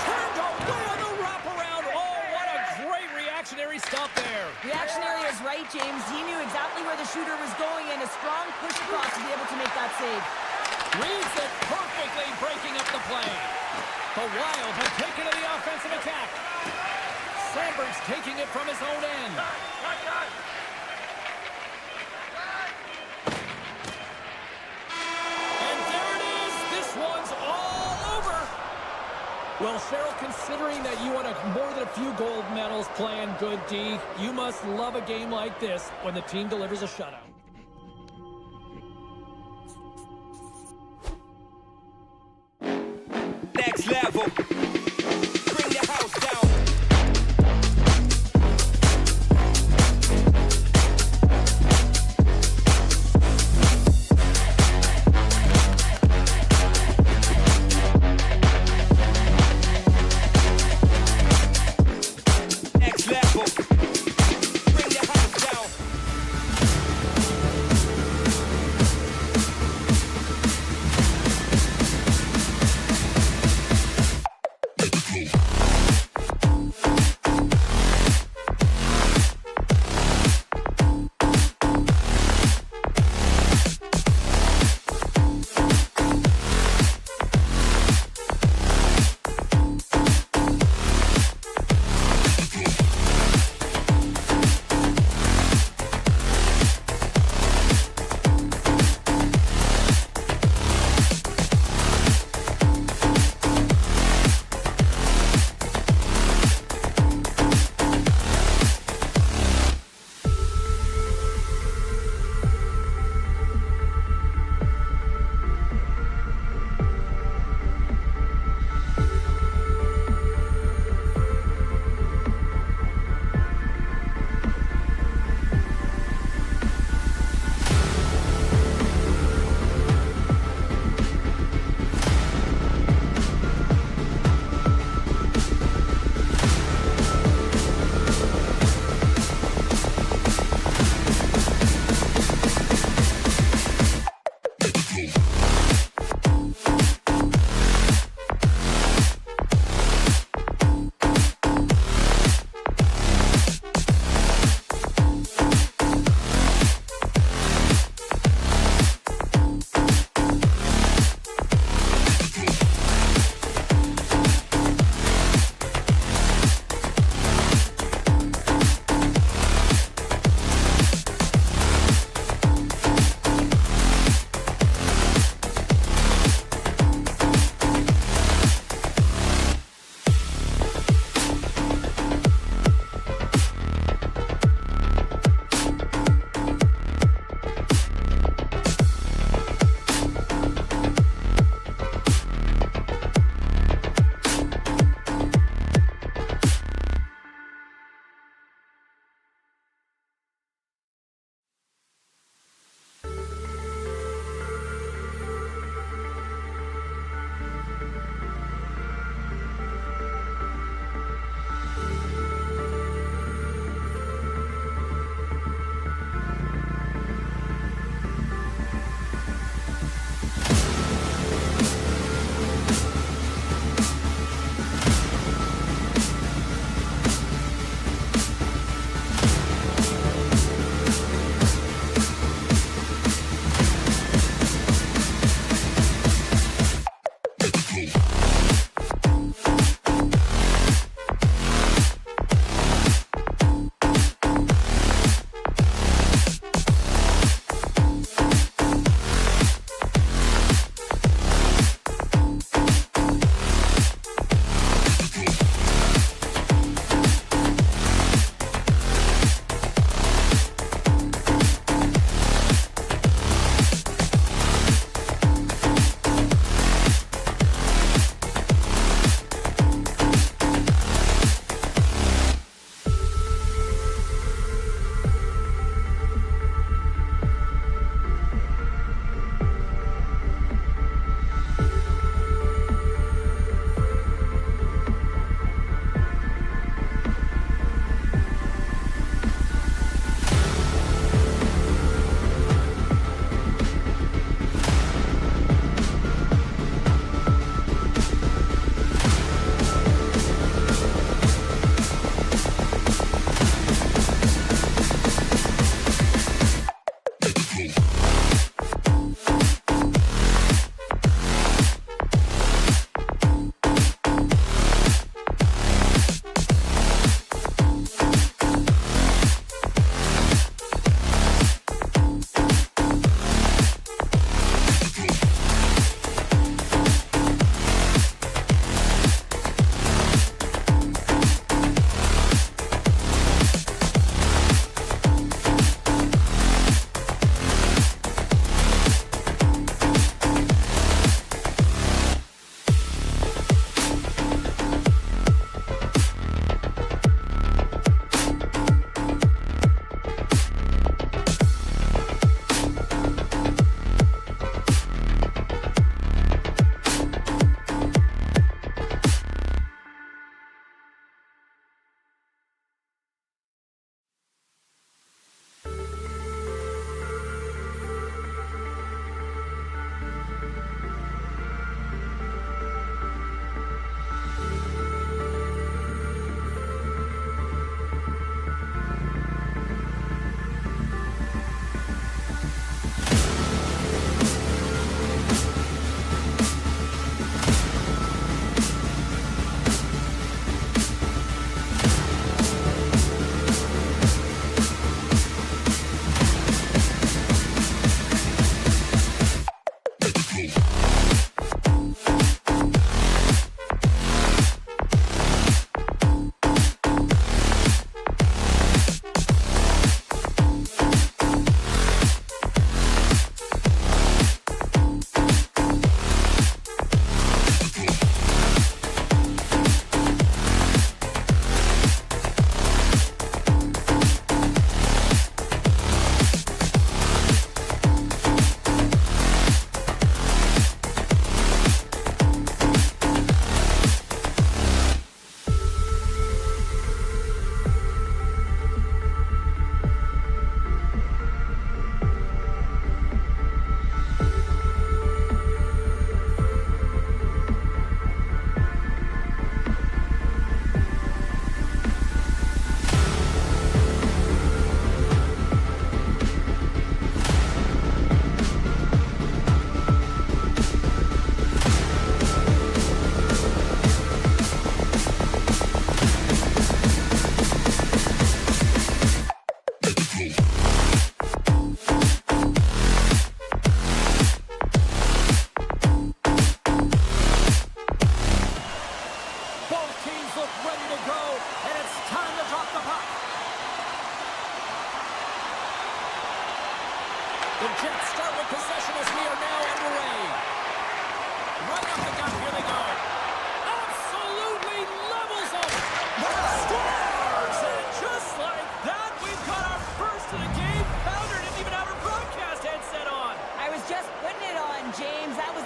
Turned away on the wraparound. Oh, what a great reactionary stop there. Reactionary is right, James. He knew exactly where the shooter was going and a strong push across to be able to make that save. Reads it perfectly, breaking up the play. The Wild have taken to the offensive attack. Sandberg's taking it from his own end. And there it is. This one's all over. Well, Cheryl, considering that you won more than a few gold medals playing good D, you must love a game like this when the team delivers a shutout. Next level. Bring the house down. Next level. Bring the house down.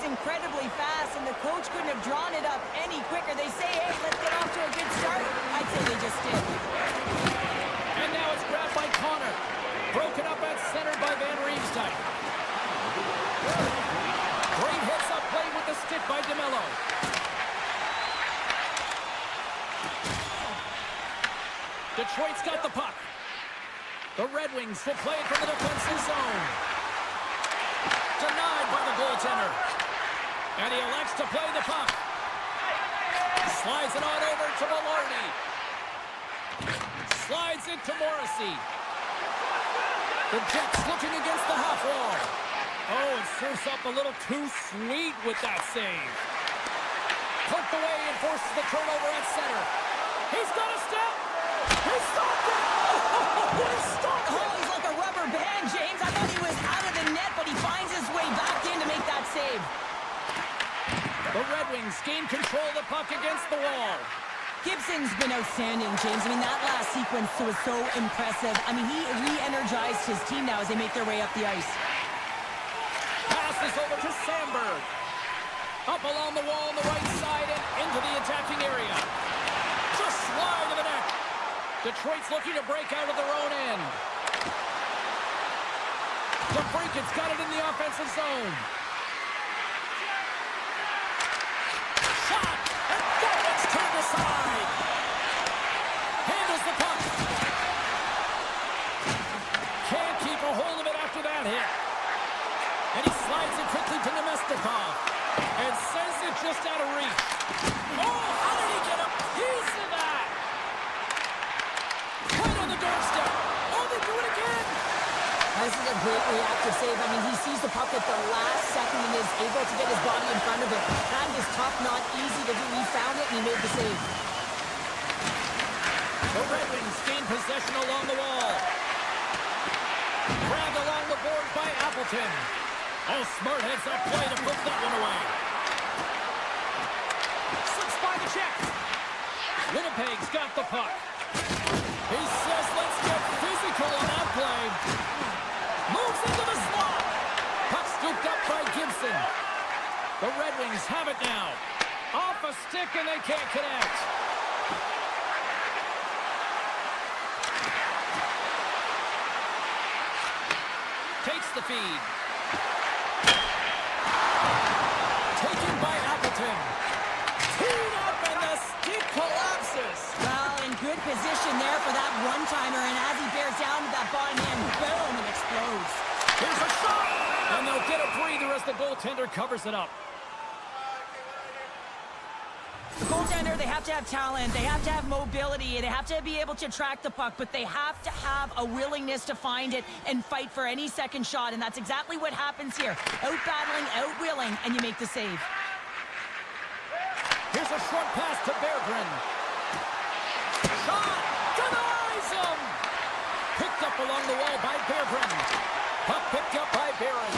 incredibly fast, and the coach couldn't have drawn it up any quicker. They say, hey, let's get off to a good start. I'd say they just did. And now it's grabbed by Connor. Broken up at center by Van Riemsdyk. Great hits up play with the stick by DeMello. Detroit's got the puck. The Red Wings will play it from the defensive zone. Denied by the goaltender. And he elects to play the puck. Slides it on over to Maloney. Slides it to Morrissey. The Jets looking against the half wall. Oh, it serves up a little too sweet with that save. Poked away and forces the turnover at center. He's got a step. He stopped it. Oh, he stopped it. Oh, he's like a rubber band, James. I thought he was out of the net, but he finds his way back in to make that save. The Red Wings gain control of the puck against the wall. Gibson's been outstanding, James. I mean, that last sequence was so impressive. I mean, he re-energized his team now as they make their way up the ice. Passes over to Sandberg. Up along the wall on the right side and into the attacking area. Just wide of the net. Detroit's looking to break out of their own end. DeBrincat's got it in the offensive zone. Shot! And that one's turned aside. Handles the puck. Can't keep a hold of it after that hit. And he slides it quickly to Nemestikov. And sends it just out of reach. Oh, how did he get a piece of that? Right on the doorstep. Oh, they do it again. This is a great reactive save. I mean, he sees the puck at the last second and is able to get his body in front of it. That is tough, not easy to do. He found it and he made the save. The Red Wings gain possession along the wall. Grabbed along the boards by Appleton. Oh, smart heads up play to put that one away. Slips by the check. Winnipeg's got the puck. He says, let's get physical on that play. Moves into the slot. Puck scooped up by Gibson. The Red Wings have it now. Off a stick and they can't connect. Takes the feed. Taken by Appleton. Teed up and the stick collapses. Well, in good position there for that one-timer, and as he bears down to that bottom end, boom, it explodes. Here's a shot! And they'll get a breather as the goaltender covers it up. The goaltender, they have to have talent, they have to have mobility, they have to be able to track the puck, but they have to have a willingness to find it and fight for any second shot, and that's exactly what happens here. Out-battling, out-willing, and you make the save. Here's a short pass to Berggren. Shot! Denies him! Picked up along the wall by Berggren. Puck picked up by Barron.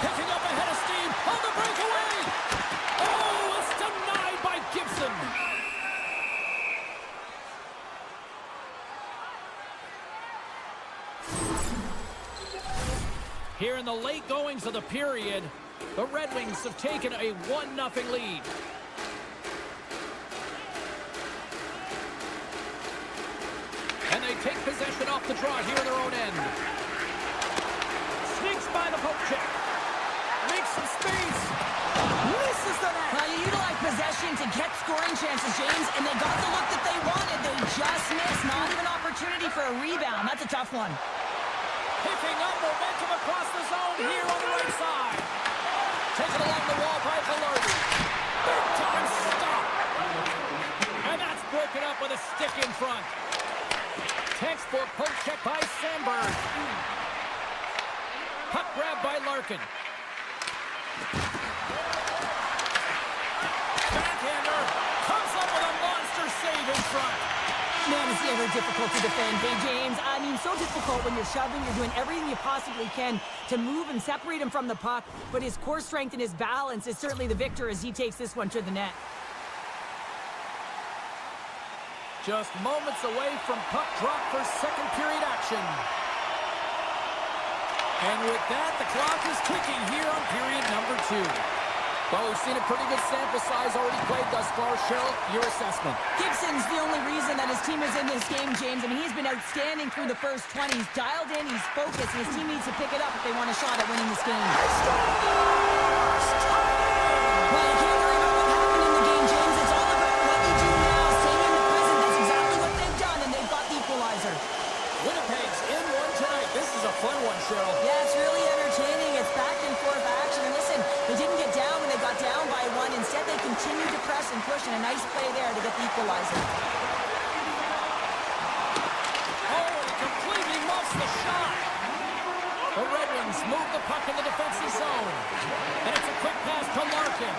Picking up ahead of steam on the breakaway! Oh, it's denied by Gibson. Here in the late goings of the period, the Red Wings have taken a 1-0 lead. And they take possession off the draw here in their own end. Sneaks by the poke check. Makes some space. Misses the net. Now, you utilize possession to get scoring chances, James, and they got the look that they wanted. They just missed. Not even opportunity for a rebound. That's a tough one. Picking up momentum across the zone here on the right side. Taken along the wall by Velarde. Big time stop. And that's broken up with a stick in front. Textbook poke check by Sandberg. Puck grab by Larkin. Backhander comes up with a monster save in front. Man, is he ever difficult to defend. Hey, James, I mean, so difficult when you're shoving, you're doing everything you possibly can to move and separate him from the puck, but his core strength and his balance is certainly the victor as he takes this one to the net. Just moments away from puck drop for second period action. And with that, the clock is ticking here on period number 2. Well, we've seen a pretty good sample size already played thus far. Cheryl, your assessment. Gibson's the only reason that his team is in this game, James. I mean, he's been outstanding through the first 20. He's dialed in, he's focused, and his team needs to pick it up if they want a shot at winning this game. Well, you can't worry about what happened in the game, James. It's all about what you do now. Staying in the present, that's exactly what they've done, and they've got the equalizer. Winnipeg's in one tonight. This is a fun one, Cheryl. Yeah, it's really entertaining. It's back and forth action. And listen, they didn't get down when they got down by 1. Instead, they continued to press and push, and a nice play there to get the equalizer. Oh, he completely muffs the shot. The Red Wings move the puck in the defensive zone. And it's a quick pass to Larkin.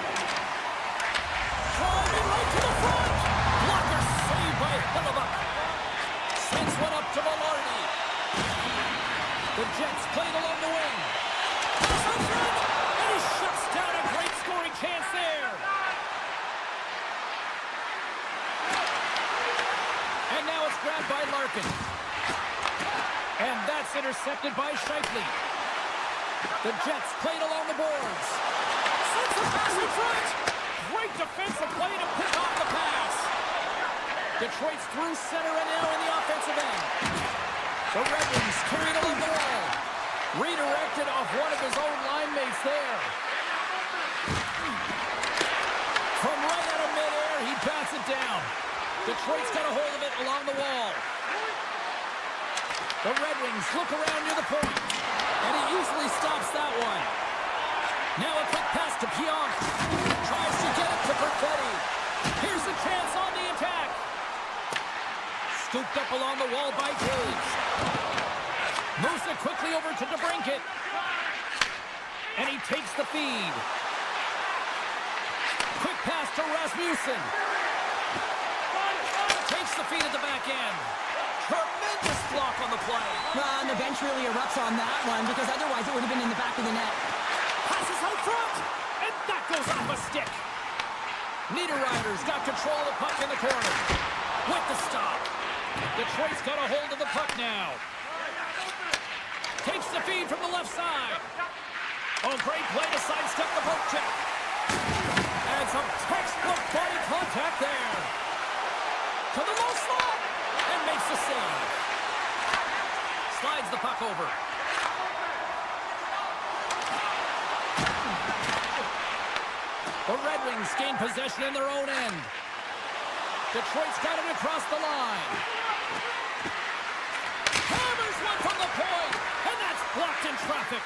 Driving right to the front. Blocker saved by Hellebuyck. Sends one up to Velarde. The Jets played along the wing. Pass up front, and he shuts down a great scoring chance there. And now it's grabbed by Larkin. And that's intercepted by Scheifele. The Jets played along the boards. Sends the pass in front. Great defensive play to pick off the pass. Detroit's through center and now in the offensive end. The Red Wings carried along the wall. Redirected off one of his own line mates there. From right out of midair, he bats it down. Detroit's got a hold of it along the wall. The Red Wings look around near the point. And he easily stops that one. Now a quick pass to Pionk. Tries to get it to Perfetti. Here's a chance on the attack. Scooped up along the wall by Taves. Moves it quickly over to DeBrincat. And he takes the feed. Quick pass to Rasmussen. Takes the feed at the back end. Tremendous block on the play. Well, and the bench really erupts on that one, because otherwise it would have been in the back of the net. Passes out front. And that goes off a stick. Niederreiter's got control of the puck in the corner. With the stop. Detroit's got a hold of the puck now. Takes the feed from the left side. Oh, great play to sidestep the poke check. And some textbook body contact there. To the low slot. And makes the save. Slides the puck over. The Red Wings gain possession in their own end. Detroit's got it across the line. Hammers one from the point. And that's blocked in traffic.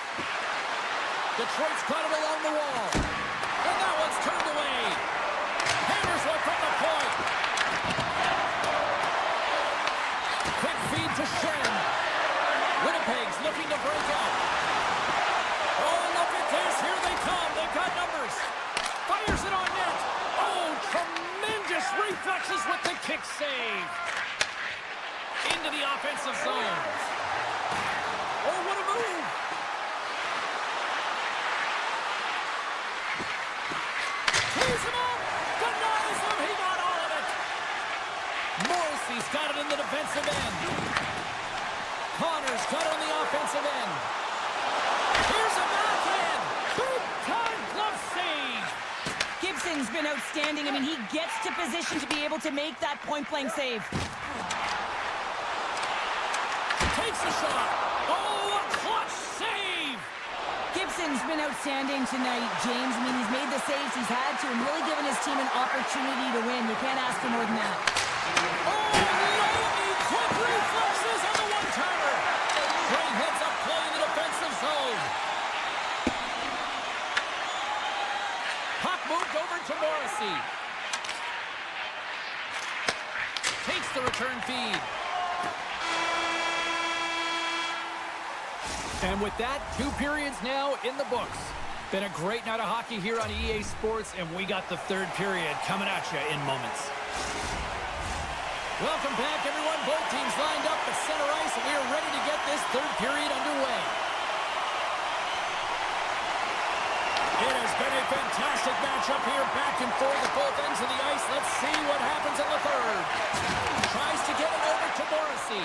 Detroit's got it along the wall. And that one's turned away. Hammers one from the point. Quick feed to Shen. Winnipeg's looking to break out. Oh, look at this. Here they come. They've got numbers. Fires it on net. Oh, tremendous reflexes with the kick save. Into the offensive zone. Oh, what a move. Tees him up. Denies him. He got all of it. Morrissey's got it in the defensive end. Connor's got it on the offensive end. Here's a backhand. Big time glove save. Gibson's been outstanding. I mean, he gets to position to be able to make that point-blank save. Takes a shot. Oh, a clutch save. Gibson's been outstanding tonight, James. I mean, he's made the saves he's had to and really given his team an opportunity to win. You can't ask for more than that. Oh, Looney, quick reflexes on the one-timer. Great heads-up play in the defensive zone. Puck moved over to Morrissey. Takes the return feed. And with that, 2 periods now in the books. Been a great night of hockey here on EA Sports, and we got the 3rd period coming at you in moments. Welcome back, everyone. Both teams lined up at center ice, and we are ready to get this 3rd period underway. It has been a fantastic matchup here, back and forth at both ends of the ice. Let's see what happens in the 3rd. Tries to get it over to Morrissey.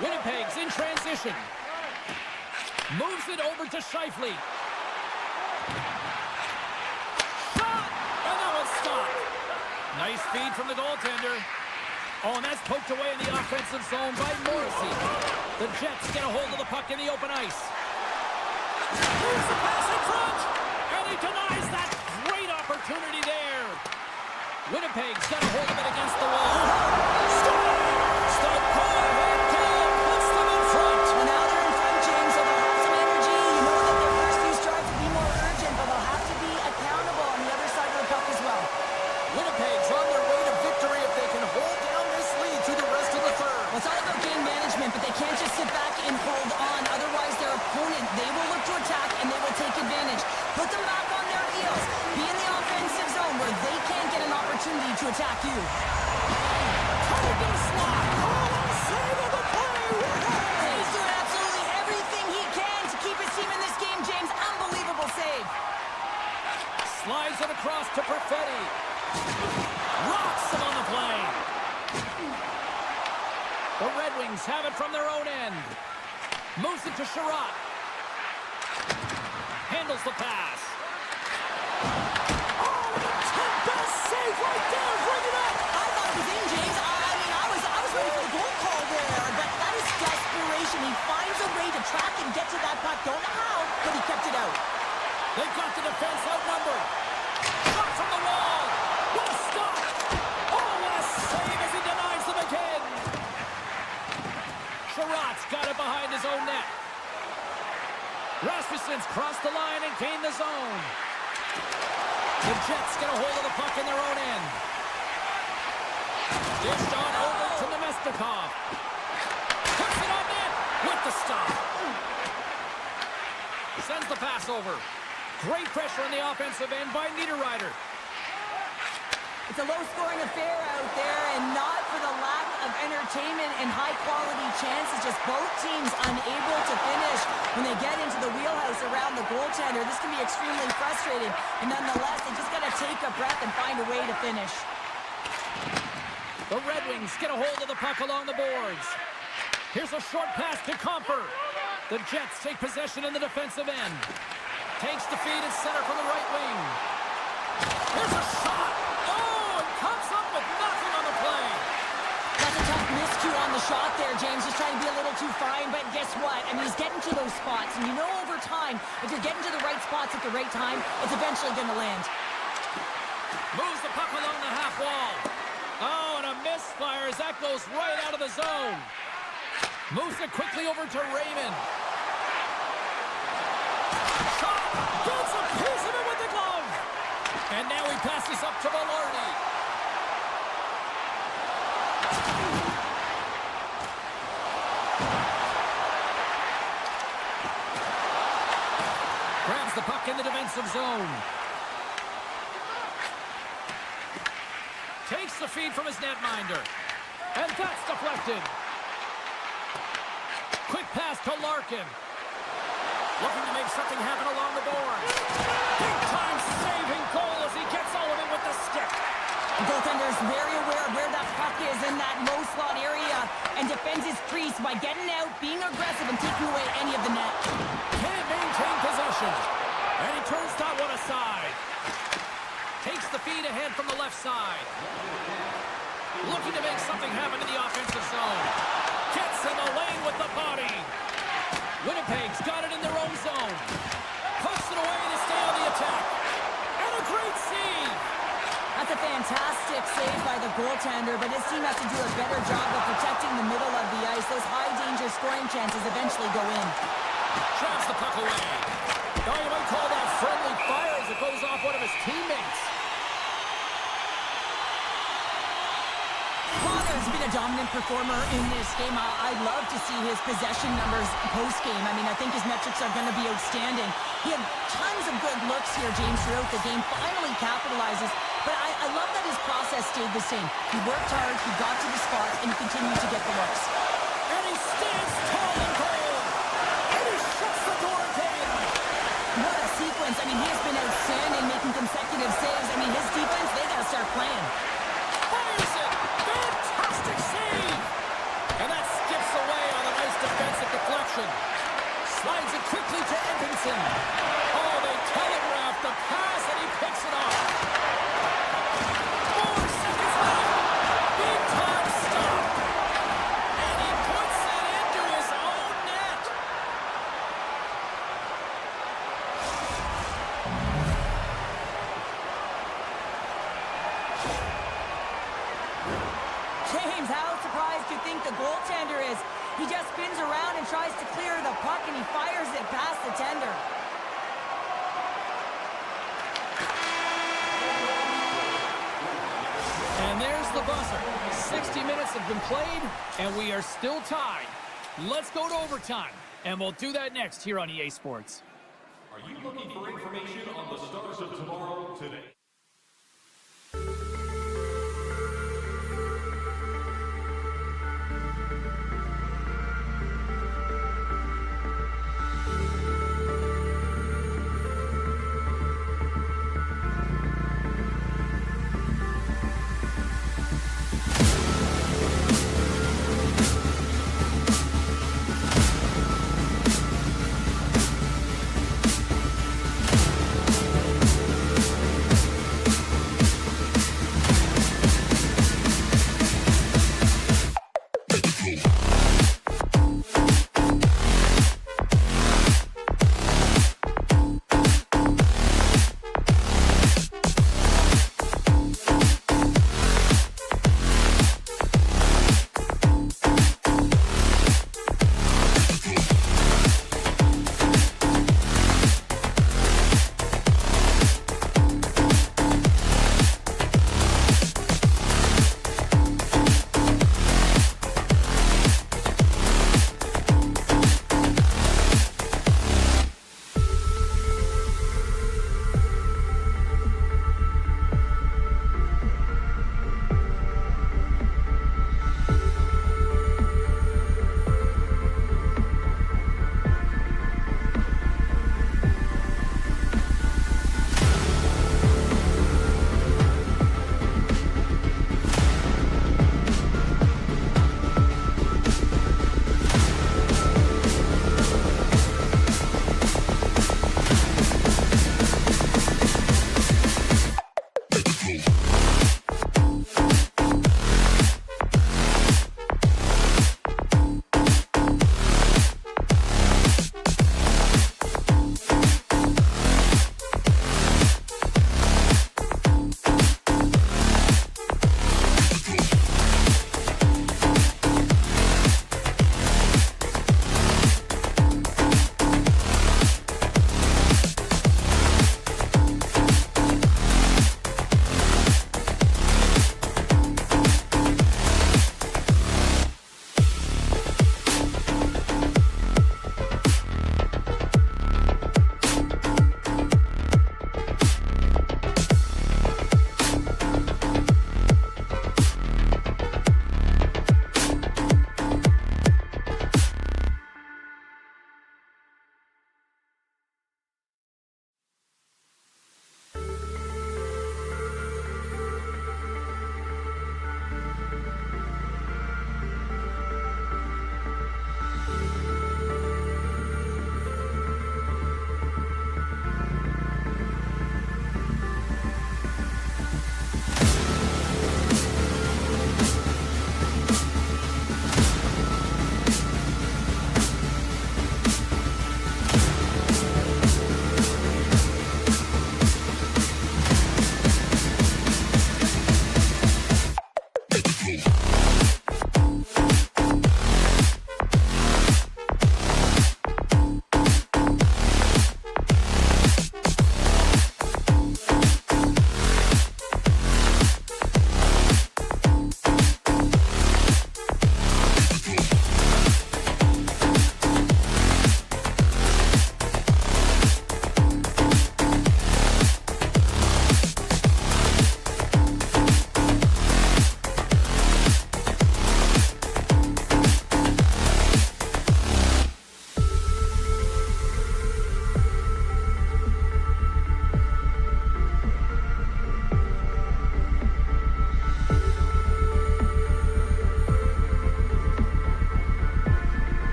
Winnipeg's in transition. Moves it over to Scheifele. Shot! And that was stopped. Nice feed from the goaltender. Oh, and that's poked away in the offensive zone by Morrissey. The Jets get a hold of the puck in the open ice. Here's the pass in front! And he denies that great opportunity there. Winnipeg's got a hold of it against the wall. Stop! Stop! Puts them in front. And now they're in front, James, so they'll have some energy. You know that their first few strides will be more urgent, but they'll have to be accountable on the other side of the puck as well. Winnipeg's on their way to victory if they can hold down this lead through the rest of the third. Well, it's all about game management, but they can't just sit back and hold on. Otherwise, their opponent, they will look to attack, and they will take advantage. Put them back on their heels. Be in the offensive zone where they can't get an opportunity to attack you. He's doing absolutely everything he can to keep his team in this game, James. Unbelievable save. Slides it across to Perfetti. Rocks him on the play. The Red Wings have it from their own end. Moves it to Sherratt. Handles the pass. Oh, the best save right there. Bring it up. I thought it was in, James. I was ready for the goal call there, but that is desperation. He finds a way to track and get to that puck. Don't know how, but he kept it out. They got the defense outnumbered. Shot from the wall. What a stop. Oh, what a save as he denies them again. Sherratt's got it behind his own net. Rasmussen's crossed the line and gained the zone. The Jets get a hold of the puck in their own end. Dished on over to Nemestikov. Puts it on net with the stop. Sends the pass over. Great pressure on the offensive end by Niederreiter. It's a low-scoring affair out there, and not for the lack of entertainment and high-quality chances. Just both teams unable to finish when they get into the wheelhouse around the goaltender. This can be extremely frustrating, and nonetheless, they just got to take a breath and find a way to finish. The Red Wings get a hold of the puck along the boards. Here's a short pass to Comper. The Jets take possession in the defensive end. Takes the feed and center from the right wing. Here's a shot. Oh, it comes up with nothing on the play. That's a tough miscue on the shot there, James. Just trying to be a little too fine, but guess what? I mean, he's getting to those spots, and you know over time, if you're getting to the right spots at the right time, it's eventually going to land. Moves the puck along the half wall. Oh, and a misfire as that goes right out of the zone. Moves it quickly over to Raymond. Shot! Gets a piece of it with the glove! And now he passes up to Velarde. Grabs the puck in the defensive zone. Takes the feed from his netminder. And that's deflected. Quick pass to Larkin. Looking to make something happen along the boards. Big-time saving goal as he gets all of it with the stick. The goaltender is very aware of where that puck is in that low slot area and defends his crease by getting out, being aggressive, and taking away any of the net. Can't maintain possession. And he turns that one aside. Takes the feed ahead from the left side. Looking to make something happen in the offensive zone. Gets in the lane with the body. Winnipeg's got it in their own zone. Puts it away to stay on the attack. And a great save. That's a fantastic save by the goaltender, but his team has to do a better job of protecting the middle of the ice. Those high-danger scoring chances eventually go in. Drives the puck away. Oh, you might call that friendly fire as it goes off one of his teammates. Connor's been a dominant performer in this game. I'd love to see his possession numbers post-game. I mean, I think his metrics are going to be outstanding. He had tons of good looks here, James, throughout the game. Finally capitalizes. But I love that his process stayed the same. He worked hard, he got to the spots, and he continued to get the looks. And he stands tall and bold. And he shuts the door again. What a sequence. I mean, he has been outstanding, making consecutive saves. I mean, his defense, they got to start playing. Fires it. Fantastic save. And that skips away on a nice defensive deflection. Slides it quickly James, how surprised do you think the goaltender is? He just spins around and tries to clear the puck, and he fires it past the tender. And there's the buzzer. 60 minutes have been played, and we are still tied. Let's go to overtime, and we'll do that next here on EA Sports. Are you looking for information on the stars of tomorrow today?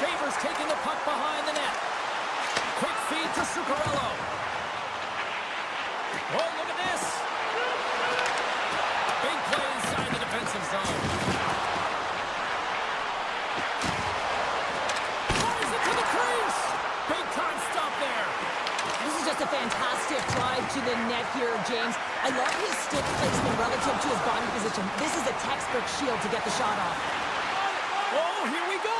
favors taking the puck behind the net. Quick feed to Zuccarello. Oh, look at this. Big play inside the defensive zone. Fires it to the crease. Big time stop there. This is just a fantastic drive to the net here, James. I love his stick placement relative to his body position. This is a textbook shield to get the shot off. Oh, here we go.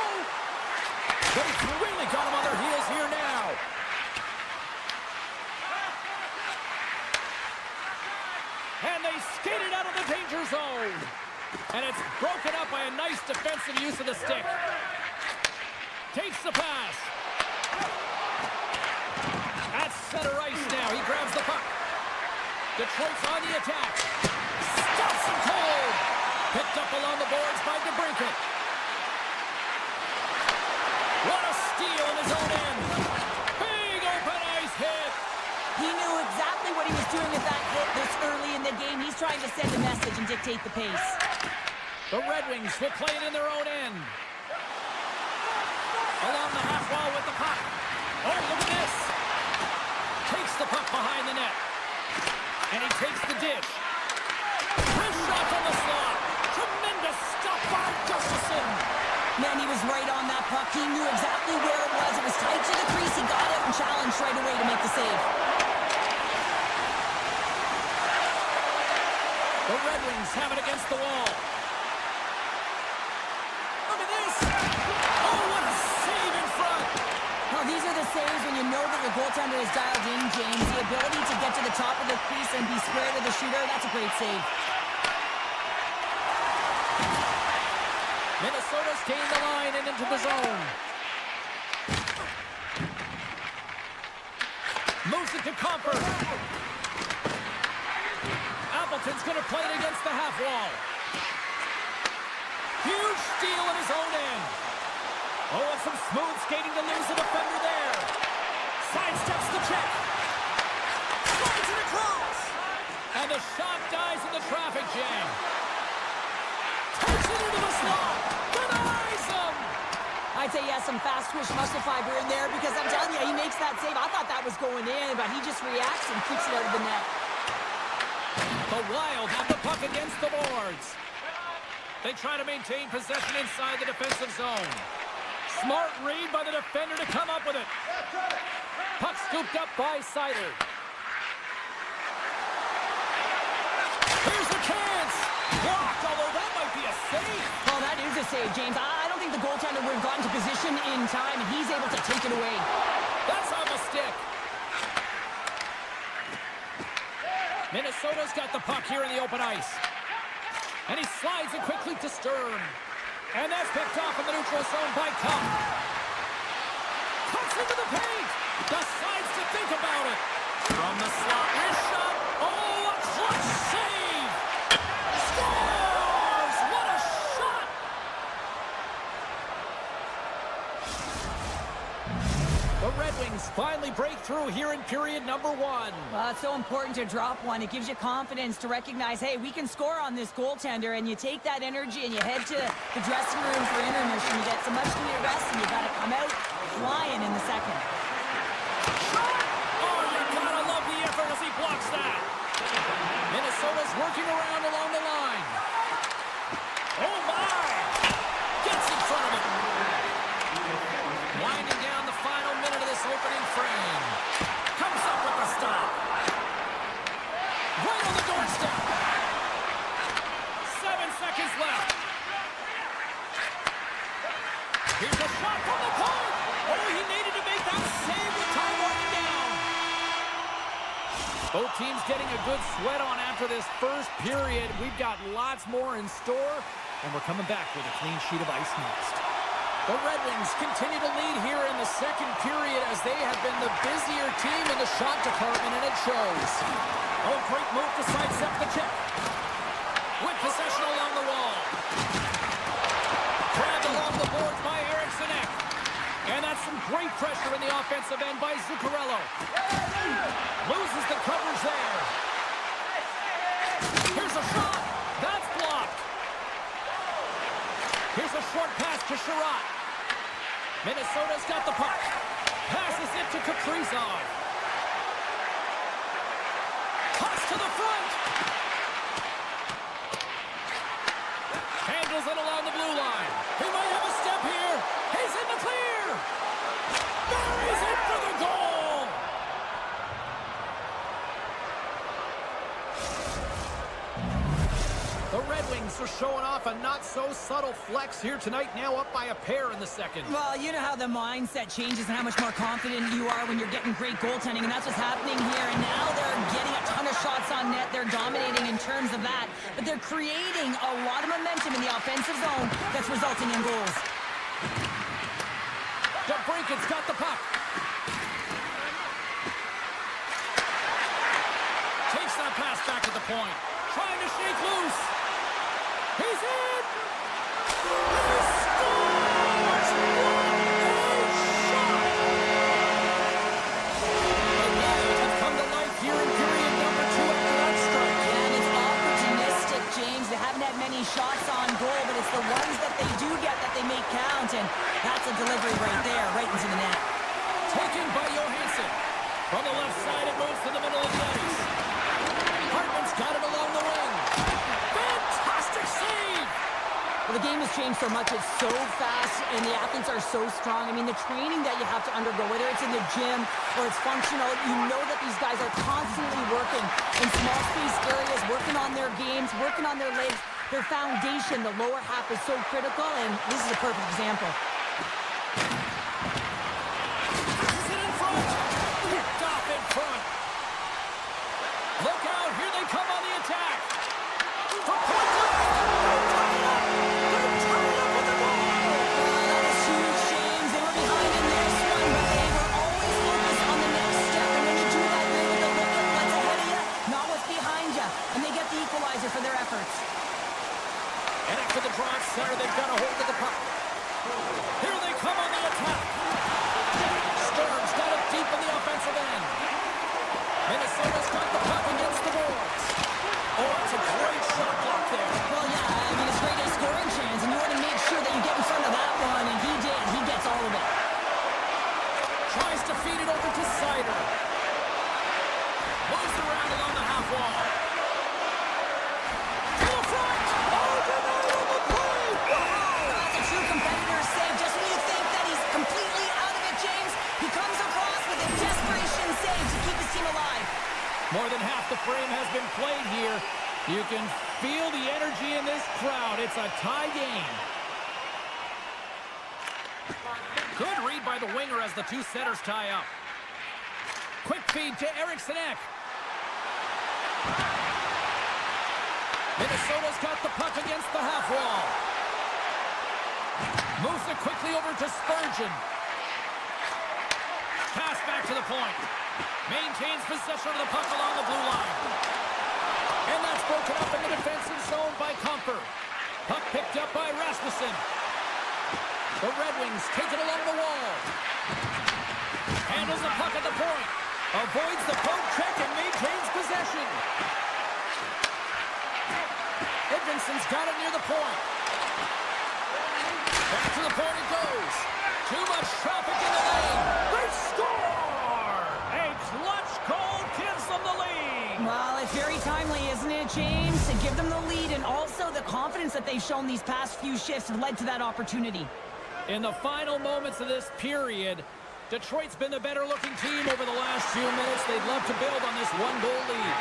They've really got him on their heels here now. And they skated out of the danger zone. And it's broken up by a nice defensive use of the stick. Takes the pass. At center ice now. He grabs the puck. Detroit's on the attack. Stops him cold. Picked up along the boards by DeBrincat. What a steal in his own end. Big open ice hit. He knew exactly what he was doing with that hit this early in the game. He's trying to send a message and dictate the pace. The Red Wings will play it in their own end. Along the half wall with the puck. Oh, look at this. Takes the puck behind the net. And he takes the dish. Wrist shot from the slot. Tremendous stop by Gustafsson. Man, he was right on that puck. He knew exactly where it was. It was tight to the crease. He got out and challenged right away to make the save. The Red Wings have it against the wall. Look at this. Oh, what a save in front. Well, these are the saves when you know that your goaltender is dialed in, James. The ability to get to the top of the crease and be square to the shooter, that's a great save. Minnesota's gained the line and into the zone. Moves it to Comfort. Appleton's going to play it against the half wall. Huge steal in his own end. Oh, and some smooth skating to lose a defender there. Sidesteps the check. Slides it across. And the shot dies in the traffic jam. Takes it into the slot. Denies him. I'd say he has some fast twitch muscle fiber in there because I'm telling you, he makes that save. I thought that was going in, but he just reacts and kicks it out of the net. The Wild have the puck against the boards. They try to maintain possession inside the defensive zone. Smart read by the defender to come up with it. Puck scooped up by Seider. Here's a chance. Blocked, although that might be a save. Oh, that is a save, James. I don't think the goaltender would have gotten to position in time, and he's able to take it away. That's on the stick. Minnesota's got the puck here in the open ice. And he slides it quickly to Stern. And that's picked off in the neutral zone by Cup. Cuts into the paint. Decides to think about it. From the slot, wrist shot. Oh, a clutch save. Scores! What a shot! The Red Wings finally break through here in period number 1. Well, it's so important to drop one. It gives you confidence to recognize, hey, we can score on this goaltender, and you take that energy and you head to the dressing room for intermission. You get some much-needed rest, and you got to come out flying in the second. Oh, you gotta love the effort as he blocks that. Minnesota's working around along the line. Oh, my! Gets in front of it. Winding down the final minute of this opening frame. Comes up with the stop. Right on the doorstep. 7 seconds left. Here's a shot from the point. Oh, he needed to make that save with time running down. Both teams getting a good sweat on after this first period. We've got lots more in store, and we're coming back with a clean sheet of ice next. The Red Wings continue to lead here in the second period as they have been the busier team in the shot department, and it shows. Oh, great move to sidestep the check. With possession along the wall. Grabbed along the boards by Eriksson. And that's some great pressure in the offensive end by Zuccarello. Loses the coverage there. Here's a shot. That's blocked. Here's a short pass to Sherratt. Minnesota's got the puck. Passes it to Kaprizov. Toss to the front. Handles it along the blue line. He might have a step here. He's in the clear. Buries it for the goal. The Red Wings are showing off a not-so-subtle flex here tonight, now up by a pair in the second. Well, you know how the mindset changes and how much more confident you are when you're getting great goaltending, and that's what's happening here. And now they're getting a ton of shots on net. They're dominating in terms of that, but they're creating a lot of momentum in the offensive zone that's resulting in goals. DeBrincat's got the puck. Takes that pass back at the point. Trying to shake loose. He's in! He scores! What a shot! The Wild have come to life here in period number 2 after that strike. And it's opportunistic, James. They haven't had many shots on goal, but it's the ones that they do get that they make count, and that's a delivery right there, right into the net. Taken by Johansson. From the left side, it moves to the middle of the ice. Hartman's got it along the wing. Fantastic save! Well, the game has changed so much. It's so fast, and the athletes are so strong. I mean, the training that you have to undergo, whether it's in the gym or it's functional, you know that these guys are constantly working in small space areas, working on their games, working on their legs. Their foundation, the lower half, is so critical, and this is a perfect example. Is it in front? Picked off in front. Look out, here they come on the attack. For point blank. They're tied up. They're tied up with the ball. That was huge, James. They were behind in this one, but they were always focused on the next step. And when you do that, you're able to look at what's ahead of you, not what's behind you. And they get the equalizer for their efforts. And after the draw center, they've got a hold of the puck. Here they come on the attack. Stern's got it deep in the offensive end. Minnesota's got the puck against the boards. Oh, it's a great shot block there. Well, yeah, I mean, it's great a scoring chance, and you want to make sure that you get in front of that one, and he did. He gets all of it. Tries to feed it over to Sider. Moves around along the half wall. To the front. Oh, denied on the play. Wow. That's a true competitor save. Just when you think that he's completely out of it, James, he comes across with a desperation save to keep his team alive. More than half the frame has been played here. You can feel the energy in this crowd. It's a tie game. Good read by the winger as the two setters tie up. Quick feed to Eric Sneknest. Minnesota's got the puck against the half wall. Moves it quickly over to Spurgeon. Pass back to the point. Maintains possession of the puck along the blue line. And that's broken up in the defensive zone by Comper. Puck picked up by Rasmussen. The Red Wings take it along the wall. Handles the puck at the point. Avoids the poke check and maintains possession. Edvinson's got it near the point. Back to the point it goes. Too much traffic in the lane. They score! A clutch goal gives them the lead. Well, it's very timely, isn't it, James? To give them the lead, and also the confidence that they've shown these past few shifts led to that opportunity. In the final moments of this period, Detroit's been the better-looking team over the last few minutes. They'd love to build on this one-goal lead.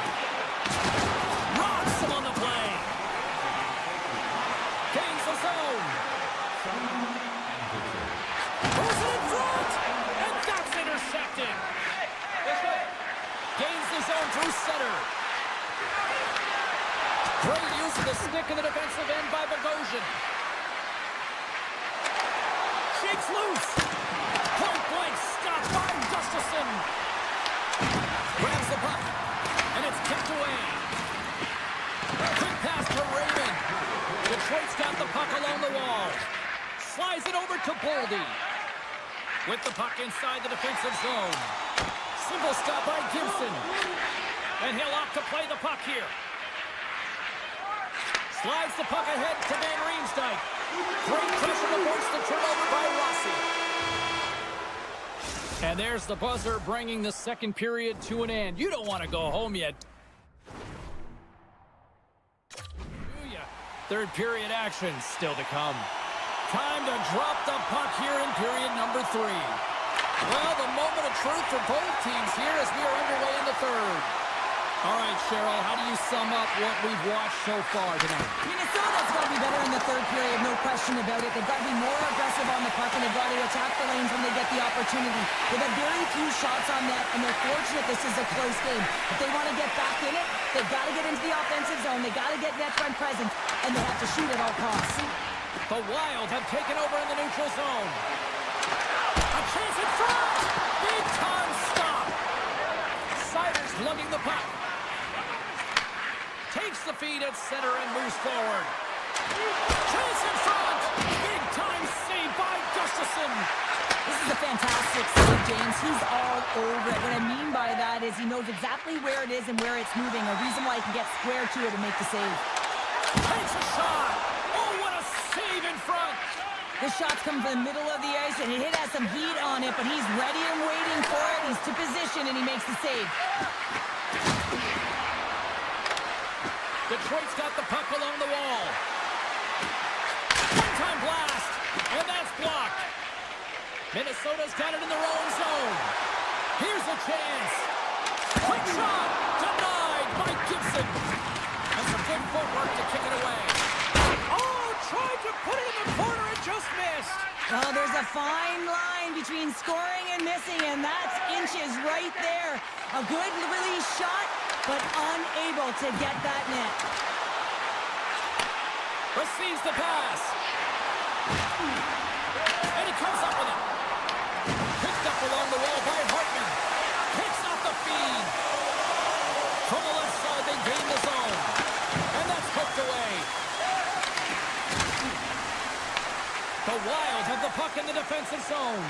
Rocks him on the play. Gains the zone. Throws it in front, and that's intercepted. Gains the zone through center. Great use of the stick in the defensive end by Bogosian. Shakes loose. Point blank stopped by Gustafsson. Grabs the puck, and it's kicked away. Quick pass to Raymond. Detroit's got the puck along the wall. Slides it over to Boldy. With the puck inside the defensive zone. Simple stop by Gibson. And he'll opt to play the puck here. Slides the puck ahead to Van Riemsdyk. Great pressure to force the turnover by Rossi. And there's the buzzer bringing the second period to an end. You don't want to go home yet. Third period action still to come. Time to drop the puck here in period number 3. Well, the moment of truth for both teams here as we are underway in the third. All right, Cheryl, how do you sum up what we've watched so far tonight? Minnesota's got to be better in the third period, no question about it. They've got to be more aggressive on the puck, and they've got to attack the lanes when they get the opportunity. They've had very few shots on net, and they're fortunate this is a close game. If they want to get back in it, they've got to get into the offensive zone. They've got to get net front presence, and they have to shoot at all costs. The Wild have taken over in the neutral zone. A chance in front! Big time stop! Siders lugging the puck. Takes the feed at center and moves forward. Chance in front! Big time save by Gustafsson. This is a fantastic save, James. He's all over it. What I mean by that is he knows exactly where it is and where it's moving. A reason why he can get square to it and make the save. Takes a shot! Oh, what a save in front! The shot's come from the middle of the ice, and it has some heat on it, but he's ready and waiting for it. He's to position, and he makes the save. Detroit's got the puck along the wall. One-time blast, and that's blocked. Minnesota's got it in their own zone. Here's a chance. Quick shot, denied by Gibson. And some good footwork to kick it away. Oh, tried to put it in the corner and just missed. Well, there's a fine line between scoring and missing, and that's inches right there. A good release shot, but unable to get that net. Receives the pass. And he comes up with it. Picked up along the wall by Hartman. Picks off the feed. From the left side, they gain the zone. And that's hooked away. The Wild have the puck in the defensive zone.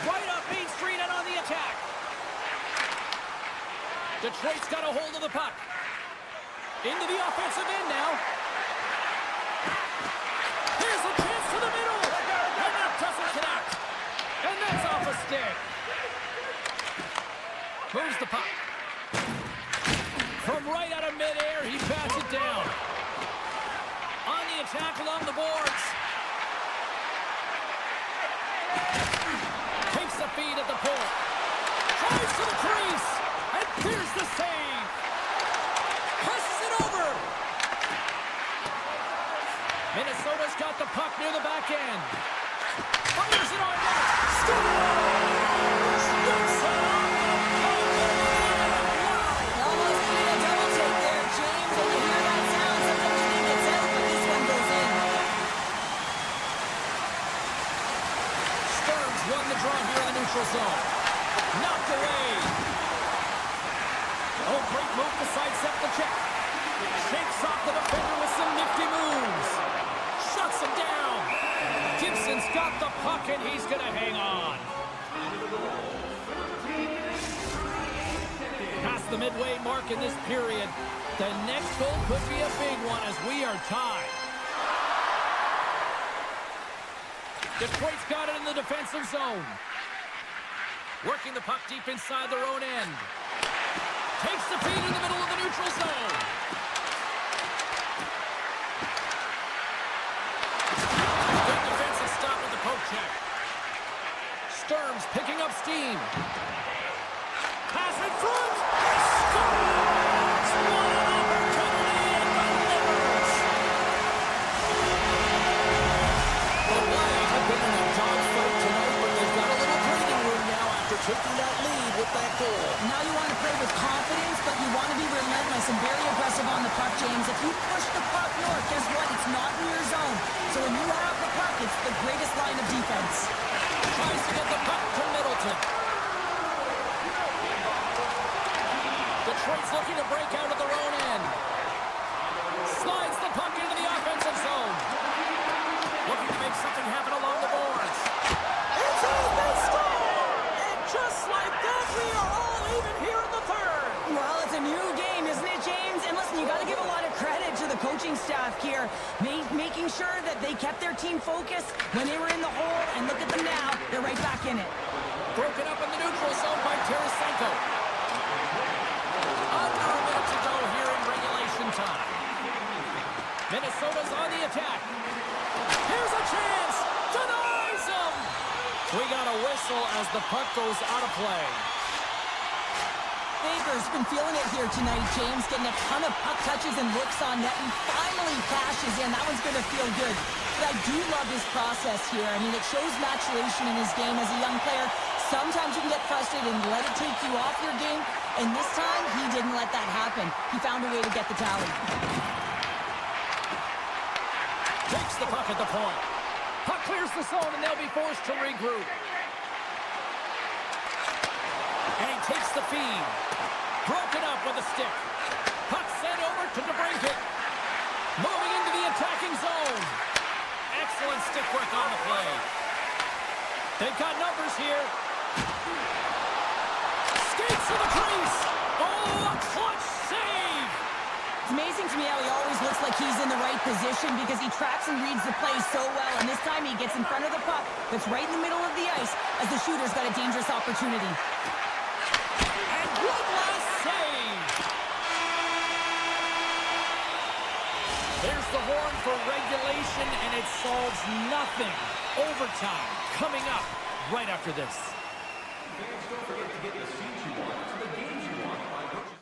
Right up Main Street and on the attack. Detroit's got a hold of the puck. Into the offensive end now. Here's a chance to the middle. And that doesn't connect. And that's off a stick. Moves the puck. From right out of midair, he bats it down. On the attack along the boards. Takes the feed at the point. Tries to the crease. And here's the save. Passes it over. Minnesota's got the puck near the back end. Fires it on net. Scores! Johnson on the puck. Almost need a double take there, James. When you hear that sound, sometimes you think it's out, but this one goes in. Stearns won the draw here in the neutral zone. Knocked away. Oh, great move to sidestep the check. Shakes off the defender with some nifty moves. Shuts him down. Gibson's got the puck, and he's going to hang on. Past the midway mark in this period. The next goal could be a big one as we are tied. Detroit's got it in the defensive zone. Working the puck deep inside their own end. Takes the feed in the middle of the neutral zone. Good defensive stop with the poke check. Sturms picking up steam. Pass in front. Scores! What an opportunity and delivers. The Wild have been in a dogfight tonight, but they've got a little breathing room now after taking that lead with that goal. Now you want to play with confidence, but you want to be relentless and very aggressive on the puck, James. If you push the puck north, guess what? It's not in your zone. So when you have the puck, it's the greatest line of defense. Tries to get the puck to Middleton. Detroit's looking to break out of their own end. Slides the puck into the offensive zone. Looking to make something happen along the boards. It's all they score! And just like that, we are all even here in the third. Well, it's a new game, isn't it, James? And listen, you got to give a lot of credit to the coaching staff here, making sure that they kept their team focused when they were in the hole, and look at them now, they're right back in it. Broken up in the neutral zone by Tarasenko. Under a minute to go here in regulation time. Minnesota's on the attack. Here's a chance. Denies him. We got a whistle as the puck goes out of play. Baker's been feeling it here tonight, James, getting a ton of puck touches and looks on net, and finally cashes in. That one's going to feel good. But I do love his process here. I mean, it shows maturation in his game as a young player. Sometimes you can get frustrated and let it take you off your game, and this time, he didn't let that happen. He found a way to get the tally. Takes the puck at the point. Puck clears the zone, and they'll be forced to regroup. And he takes the feed. Broken up with a stick. Puck sent over to DeBrincat. Moving into the attacking zone. Excellent stick work on the play. They've got numbers here. Skates to the crease. Oh, a clutch save. It's amazing to me how he always looks like he's in the right position because he tracks and reads the play so well, and this time he gets in front of the puck that's right in the middle of the ice as the shooter's got a dangerous opportunity. And one last save. There's the horn for regulation, and it solves nothing. Overtime coming up right after this. Fans, don't forget to get the seats you want to the games you want by purchasing.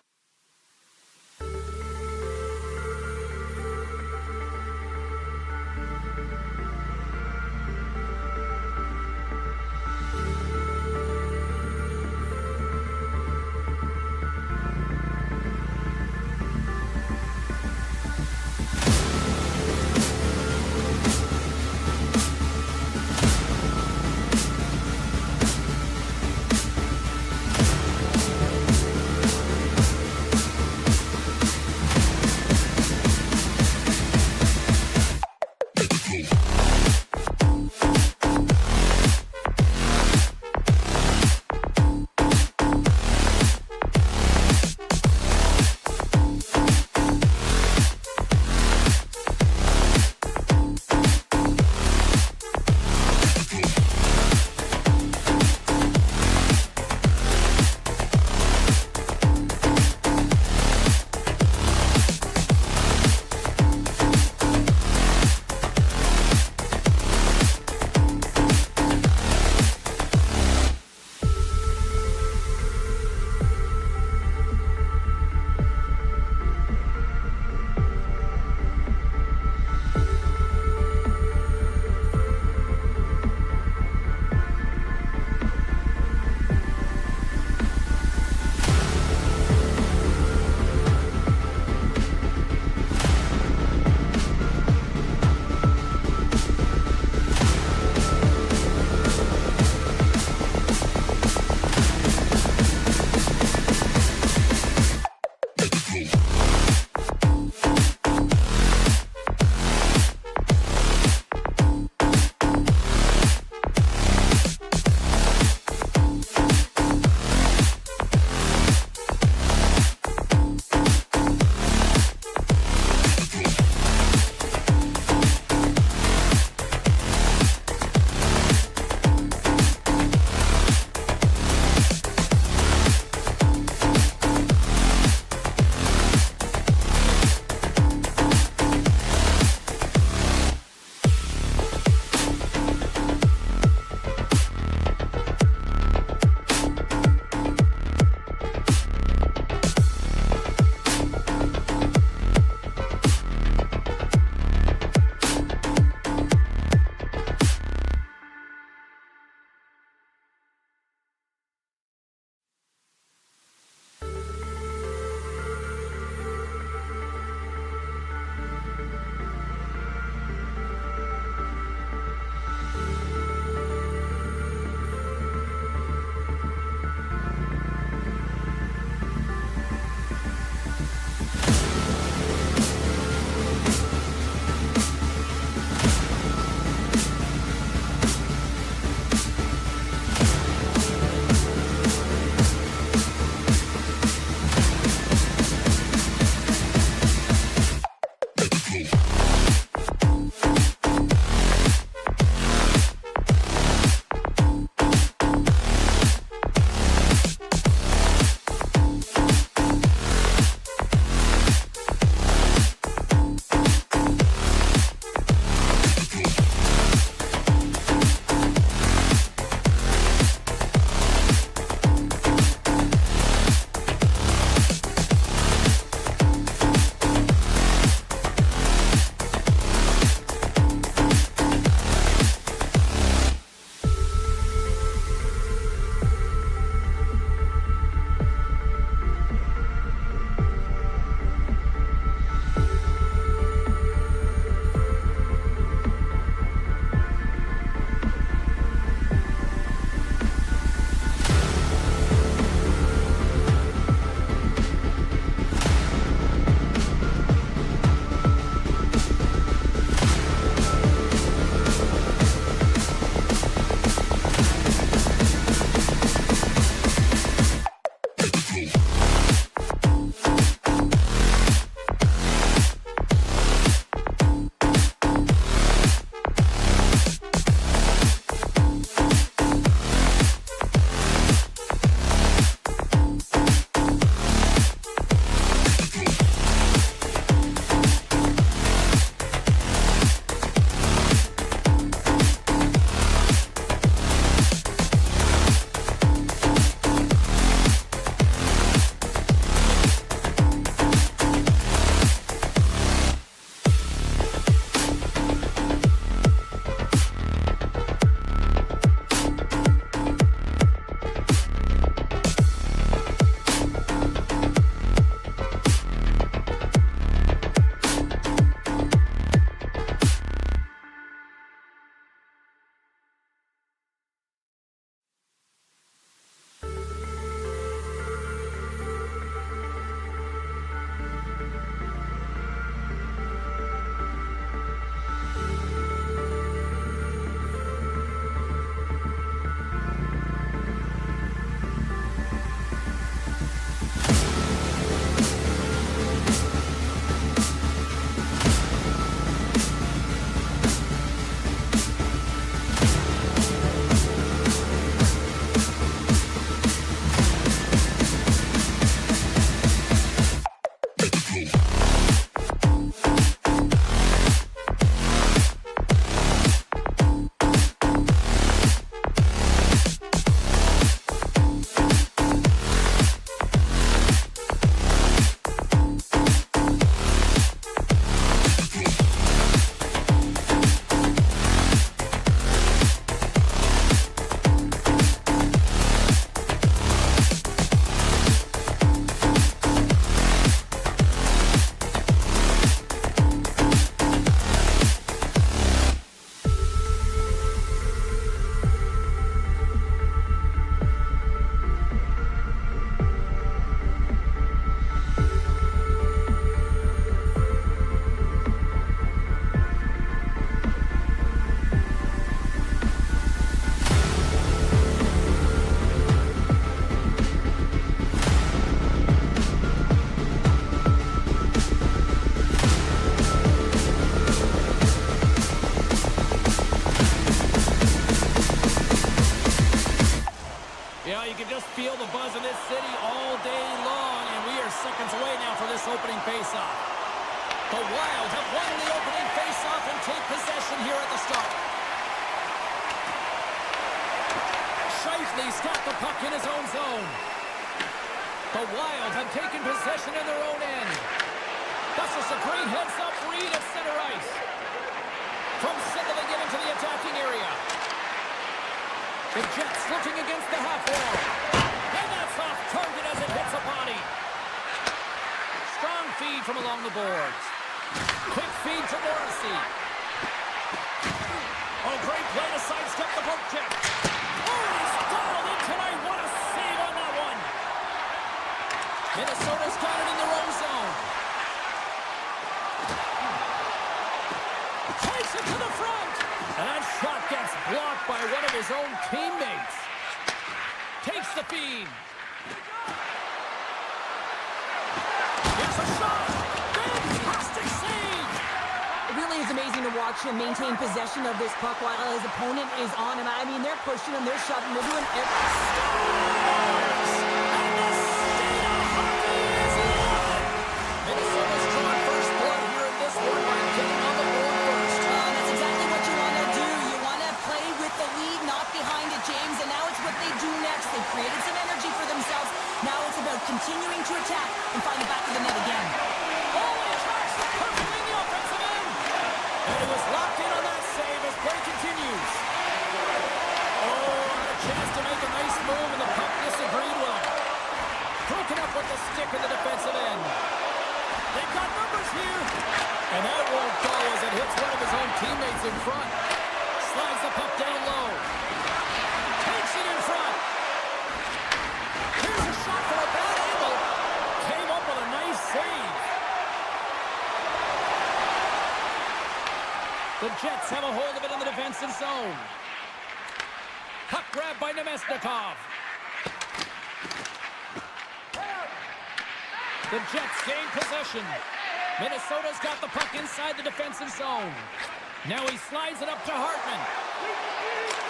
just feel the buzz in this city all day long, and we are seconds away now for this opening faceoff. The Wild have won the opening faceoff and take possession here at the start. Scheifele's got the puck in his own zone. The Wild have taken possession in their own end. That's just a great heads-up read at center ice. From center, they get into the attacking area. The Jets looking against the half wall. And that's off target as it hits a body. Strong feed from along the boards. Quick feed to Morrissey. Oh, great play to sidestep the poke check. Oh, he's dialed in tonight. What a save on that one. Minnesota's got it in their own zone. Takes it to the front. And that shot gets blocked by one of his own teammates. Takes the feed. Here's a shot. Fantastic save. It really is amazing to watch him maintain possession of this puck while his opponent is on him. I mean, they're pushing him, they're shoving, they're doing everything. Minnesota's drawing first blood here in this one by getting on the board first. That's exactly what you want to do. You want to play with the lead, not behind it, James. And now it's what they do next. They've created some energy for themselves. Now it's about continuing to attack and find the back of the net again. Oh, he attacks perfectly in the offensive end. And he was locked in on that save as play continues. Oh, had a chance to make a nice move, and the puck disagreed with him. Broken up with the stick in the defensive end. They've got numbers here. And that won't go as it hits one of his own teammates in front. Slides the puck down low. Takes it in front. Here's a shot for a bad angle. Came up with a nice save. The Jets have a hold of it in the defensive zone. Puck grab by Nemesnikov. The Jets gain possession. Minnesota's got the puck inside the defensive zone. Now he slides it up to Hartman.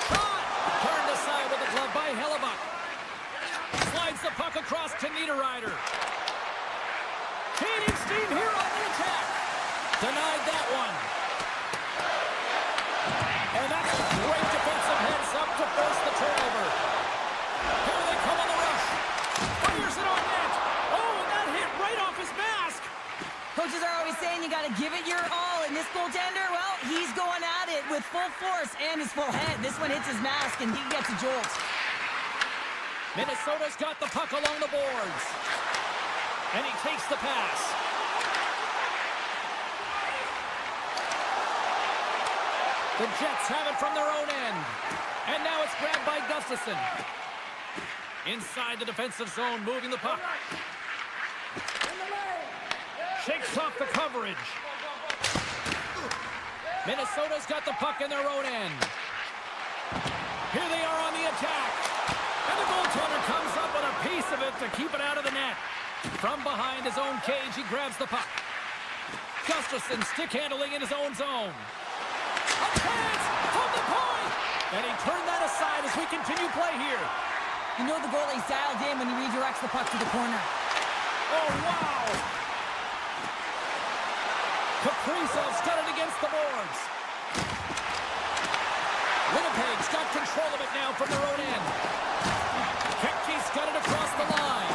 Shot! Turned aside with a glove by Hellebuck. Slides the puck across to Niederreiter. Gaining steam here on the attack. Denied that one. And that's a great defensive heads-up to force the turnover. Here they come on the rush. Fires it on net. Oh, and that hit right off his mask. Coaches are always saying you got to give it your all. And this goaltender, well, he's going at it with full force and his full head. This one hits his mask and he gets a jolt. Minnesota's got the puck along the boards. And he takes the pass. The Jets have it from their own end. And now it's grabbed by Gustafsson. Inside the defensive zone, moving the puck. Shakes off the coverage. Minnesota's got the puck in their own end. Here they are on the attack. And the goaltender comes up with a piece of it to keep it out of the net. From behind his own cage, he grabs the puck. Gustafsson stick handling in his own zone. A chance from the point! And he turned that aside as we continue play here. You know the goalie's dialed in when he redirects the puck to the corner. Oh, wow! Kaprizov's got it against the boards. Winnipeg's got control of it now from their own end. Kepke's got it across the line.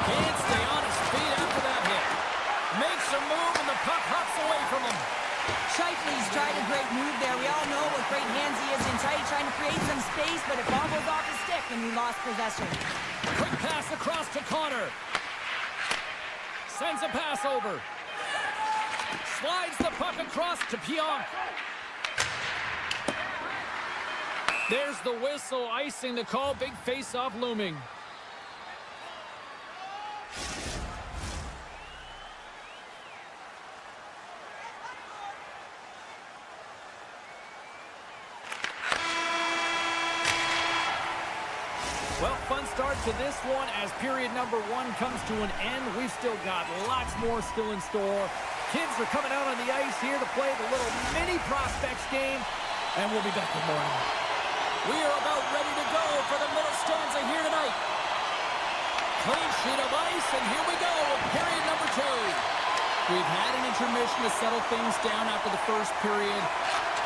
Can't stay on his feet after that hit. Makes a move and the puck hops away from him. Scheifele's tried a great move there. We all know what great hands he is in tight, trying to create some space, but it bobbled off his stick and he lost possession. Quick pass across to Connor. Sends a pass over. Slides the puck across to Pionk. There's the whistle, icing the call. Big face-off looming. Well, fun start to this one as period number one comes to an end. We've still got lots more still in store. Kids are coming out on the ice here to play the little mini prospects game, and we'll be back in the morning. We are about ready to go for the middle stanza here tonight. Clean sheet of ice, and here we go with period number 2. We've had an intermission to settle things down after the first period.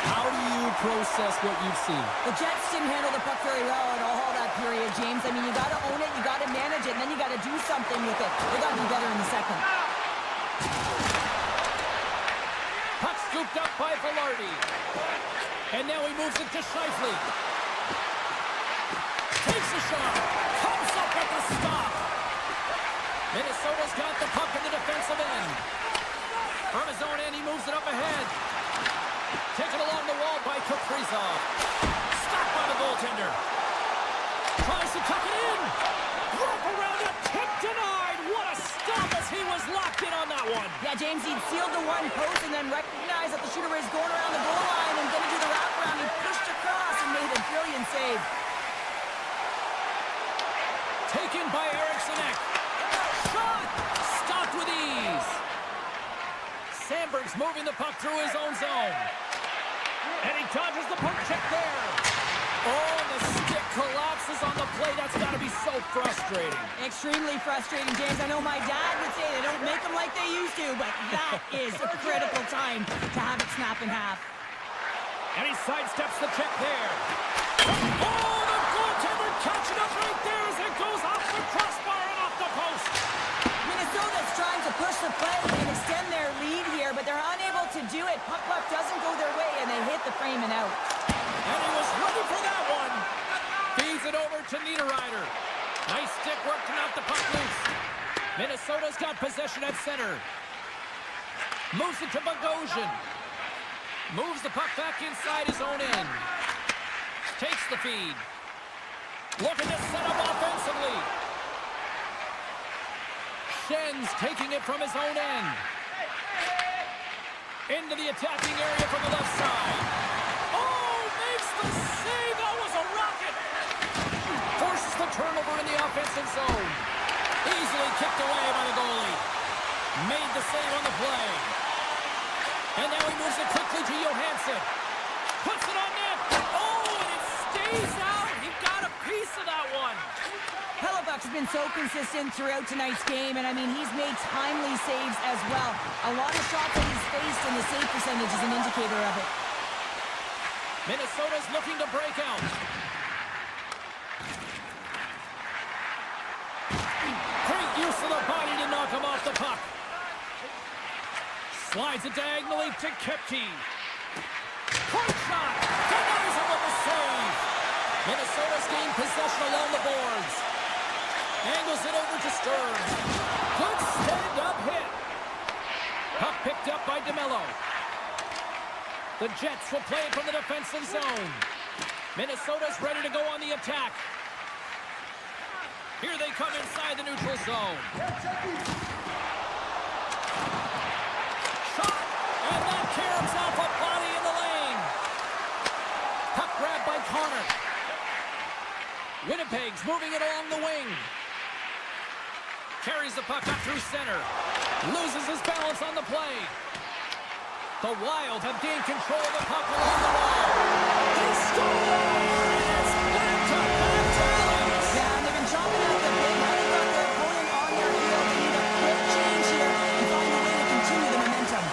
How do you process what you've seen? The Jets didn't handle the puck very well in all that period, James. I mean, you got to own it, you got to manage it, and then you got to do something with it. They got to be better in the second. Puck scooped up by Velarde. And now he moves it to Scheifele. Takes a shot. Comes up with the stop. Minnesota's got the puck in the defensive end. From his own end, he moves it up ahead. Taken along the wall by Kaprizov. Stopped by the goaltender. Tries to tuck it in. Rope around it. Tip denied. What a stop as he was locked in on that one. Yeah, James, he'd sealed the one post and then recognized that the shooter was going around the goal line and going to do the wraparound. He pushed across and made a brilliant save. Taken by Eriksson Ek. Shot! Stopped with ease. Sandberg's moving the puck through his own zone. And he dodges the poke check there. Oh, the stick collapses on the play. That's got to be so frustrating. Extremely frustrating, James. I know my dad would say they don't make them like they used to, but that is a critical time to have it snap in half. And he sidesteps the check there. Oh, the goaltender catching up right there as it goes off the crossbar and off the post. Minnesota's trying to push the play and extend their lead here, but they're unable to do it. Puck doesn't go their way, and they hit the frame and out. And he was ready for that one. Feeds it over to Niederreiter. Nice stick work to knock the puck loose. Minnesota's got possession at center. Moves it to Bogosian. Moves the puck back inside his own end. Takes the feed. Looking to set up offensively. Schen's taking it from his own end. Into the attacking area from the left side. Oh, makes the save. That was a rocket. Forces the turnover in the offensive zone. Easily kicked away by the goalie. Made the save on the play. And now he moves it quickly to Johansson. Puts it on net. Oh, and it stays out. He got a piece of that one. Hellebuck's been so consistent throughout tonight's game, and I mean, he's made timely saves as well. A lot of shots that he's faced, and the save percentage is an indicator of it. Minnesota's looking to break out. Great use of the body to knock him off the puck. Slides it diagonally to Kepke. Point shot. Denies him with the save. Minnesota's gained possession along the boards. Angles it over to Stearns. Good stand-up hit. Puck picked up by DeMello. The Jets will play it from the defensive zone. Minnesota's ready to go on the attack. Here they come inside the neutral zone. Shot! And that caroms off a body in the lane. Puck grabbed by Connor. Winnipeg's moving it along the wing. Carries the puck up through center. Loses his balance on the play. The Wild have gained control of the puck along the wall. They score! It's back-to-back tallies! Yeah, and they've been chopping out the big. Now they've got their opponent on their field. They need a quick change here and find a way to continue the momentum.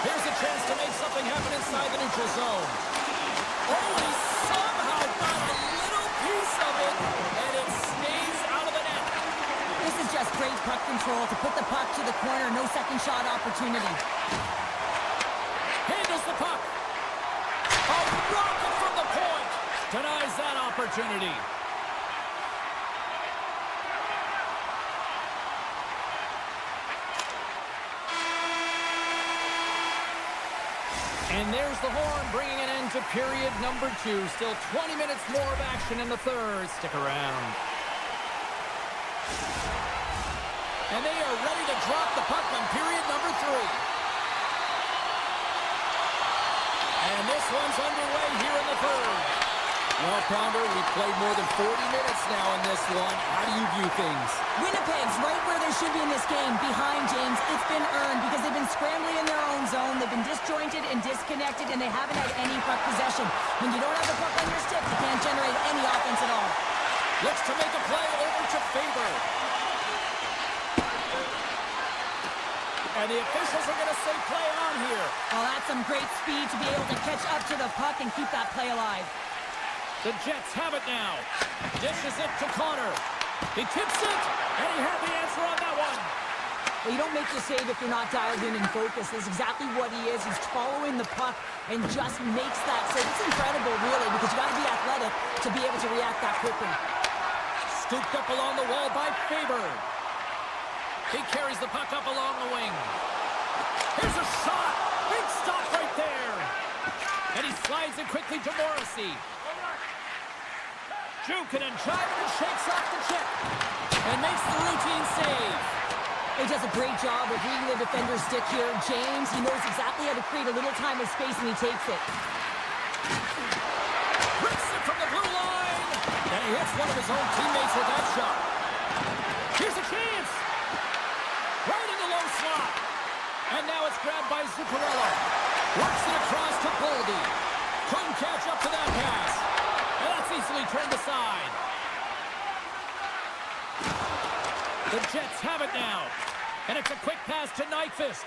Here's a chance to make something happen inside the neutral zone. Oh, he somehow got a little piece of it, and it stays out of the net. This is just great puck control to put the puck to the corner. No second shot opportunity. Handles the puck. A rocket from the point. Denies that opportunity. And there's the horn, bringing an end to period number 2. Still 20 minutes more of action in the third. Stick around. And they are ready to drop the puck on period number 3. And this one's underway here in the third. Well, Pounder, we've played more than 40 minutes now in this one. How do you view things? Winnipeg's right where they should be in this game, behind James. It's been earned because they've been scrambling in their own zone. They've been disjointed and disconnected, and they haven't had any puck possession. When you don't have the puck on your stick, you can't generate any offense at all. Looks to make a play over to Faber. And the officials are going to say play on here. Well, that's some great speed to be able to catch up to the puck and keep that play alive. The Jets have it now. Dishes it to Connor. He tips it, and he had the answer on that one. Well, you don't make the save if you're not dialed in and focused. That's exactly what he is. He's following the puck and just makes that save. It's incredible, really, because you got to be athletic to be able to react that quickly. Scooped up along the wall by Faber. He carries the puck up along the wing. Here's a shot. Big stop right there. And he slides it quickly to Morrissey. Jukin and jiving and shakes off the chip. And makes the routine save. He does a great job of reading the defender's stick here. James, he knows exactly how to create a little time and space, and he takes it. Rips it from the blue line. And he hits one of his own teammates with that shot. Here's a chance. Right in the low slot. And now it's grabbed by Zuccarello. Works it across to Boldy. Couldn't catch up to that pass. And that's easily turned aside. The Jets have it now. And it's a quick pass to Nyquist.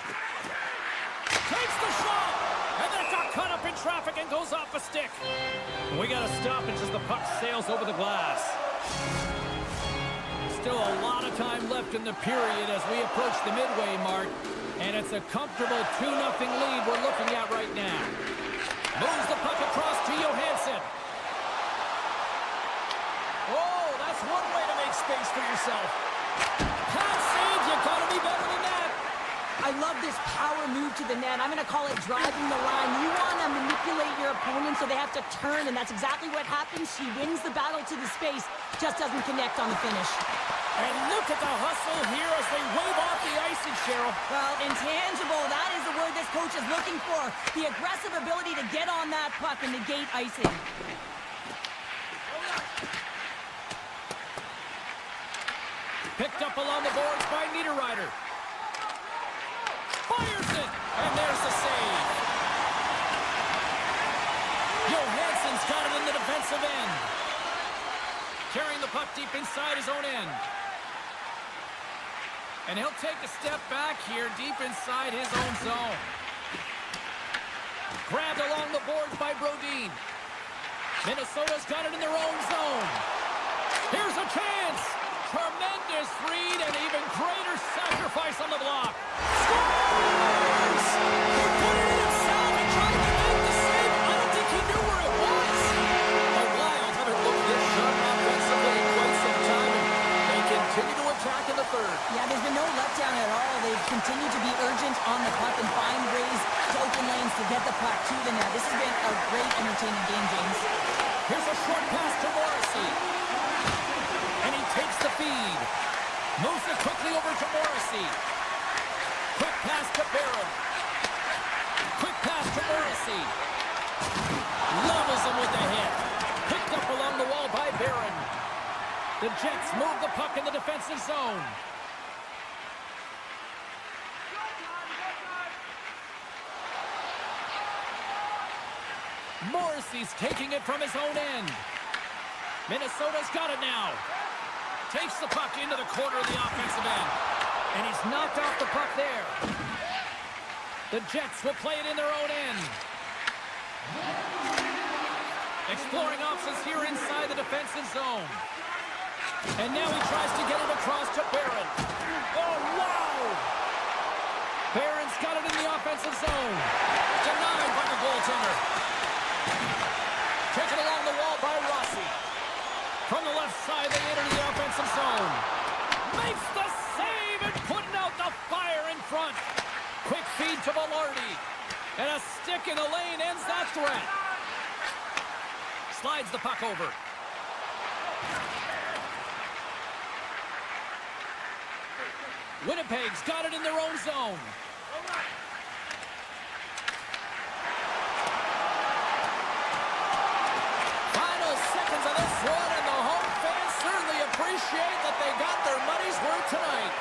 Takes the shot. And that got caught up in traffic and goes off a stick. We got to stop it as the puck sails over the glass. Still a lot of time left in the period as we approach the midway mark. And it's a comfortable 2-0 lead we're looking at right now. Moves the puck across to Johansson. Oh, that's one way to make space for yourself. Pass save, you gotta be better than that. I love this power move to the net. I'm going to call it driving the line. You want to manipulate your opponent so they have to turn, and that's exactly what happens. He wins the battle to the space, just doesn't connect on the finish. And look at the hustle here as they wave off the icing, Cheryl. Well, intangible, that is the word this coach is looking for. The aggressive ability to get on that puck and negate icing. Picked up along the boards by Niederreiter. Fires it, and there's the save. Johansson's got it in the defensive end. Carrying the puck deep inside his own end. And he'll take a step back here deep inside his own zone. Grabbed along the boards by Brodin. Minnesota's got it in their own zone. Here's a chance. Tremendous read and even greater sacrifice on the block. Scores! He put it in himself and tried to make the save. I don't think he knew where it was. The Wild haven't looked this sharp offensively in quite some time, and they continue to attack in the third. Yeah, there's been no letdown at all. They've continued to be urgent on the puck and find ways to open lanes to get the puck to the net. This has been a great, entertaining game, James. Here's a short pass to Morrissey. And he takes the feed. Moves it quickly over to Morrissey. Quick pass to Barron. Quick pass to Morrissey. Levels him with the hit. Picked up along the wall by Barron. The Jets move the puck in the defensive zone. Morrissey's taking it from his own end. Minnesota's got it now. Takes the puck into the corner of the offensive end. And he's knocked off the puck there. The Jets will play it in their own end. Exploring options here inside the defensive zone. And now he tries to get it across to Barron. Oh, wow! Barron's got it in the offensive zone. Denied by the goaltender. Taken along the wall by Rossi. From the left side, they enter the offensive zone. Makes the save and putting out the fire in front. Quick feed to Velarde. And a stick in the lane ends that threat. Slides the puck over. Winnipeg's got it in their own zone. Final seconds of this one, and the home fans certainly appreciate that they got their money's worth tonight.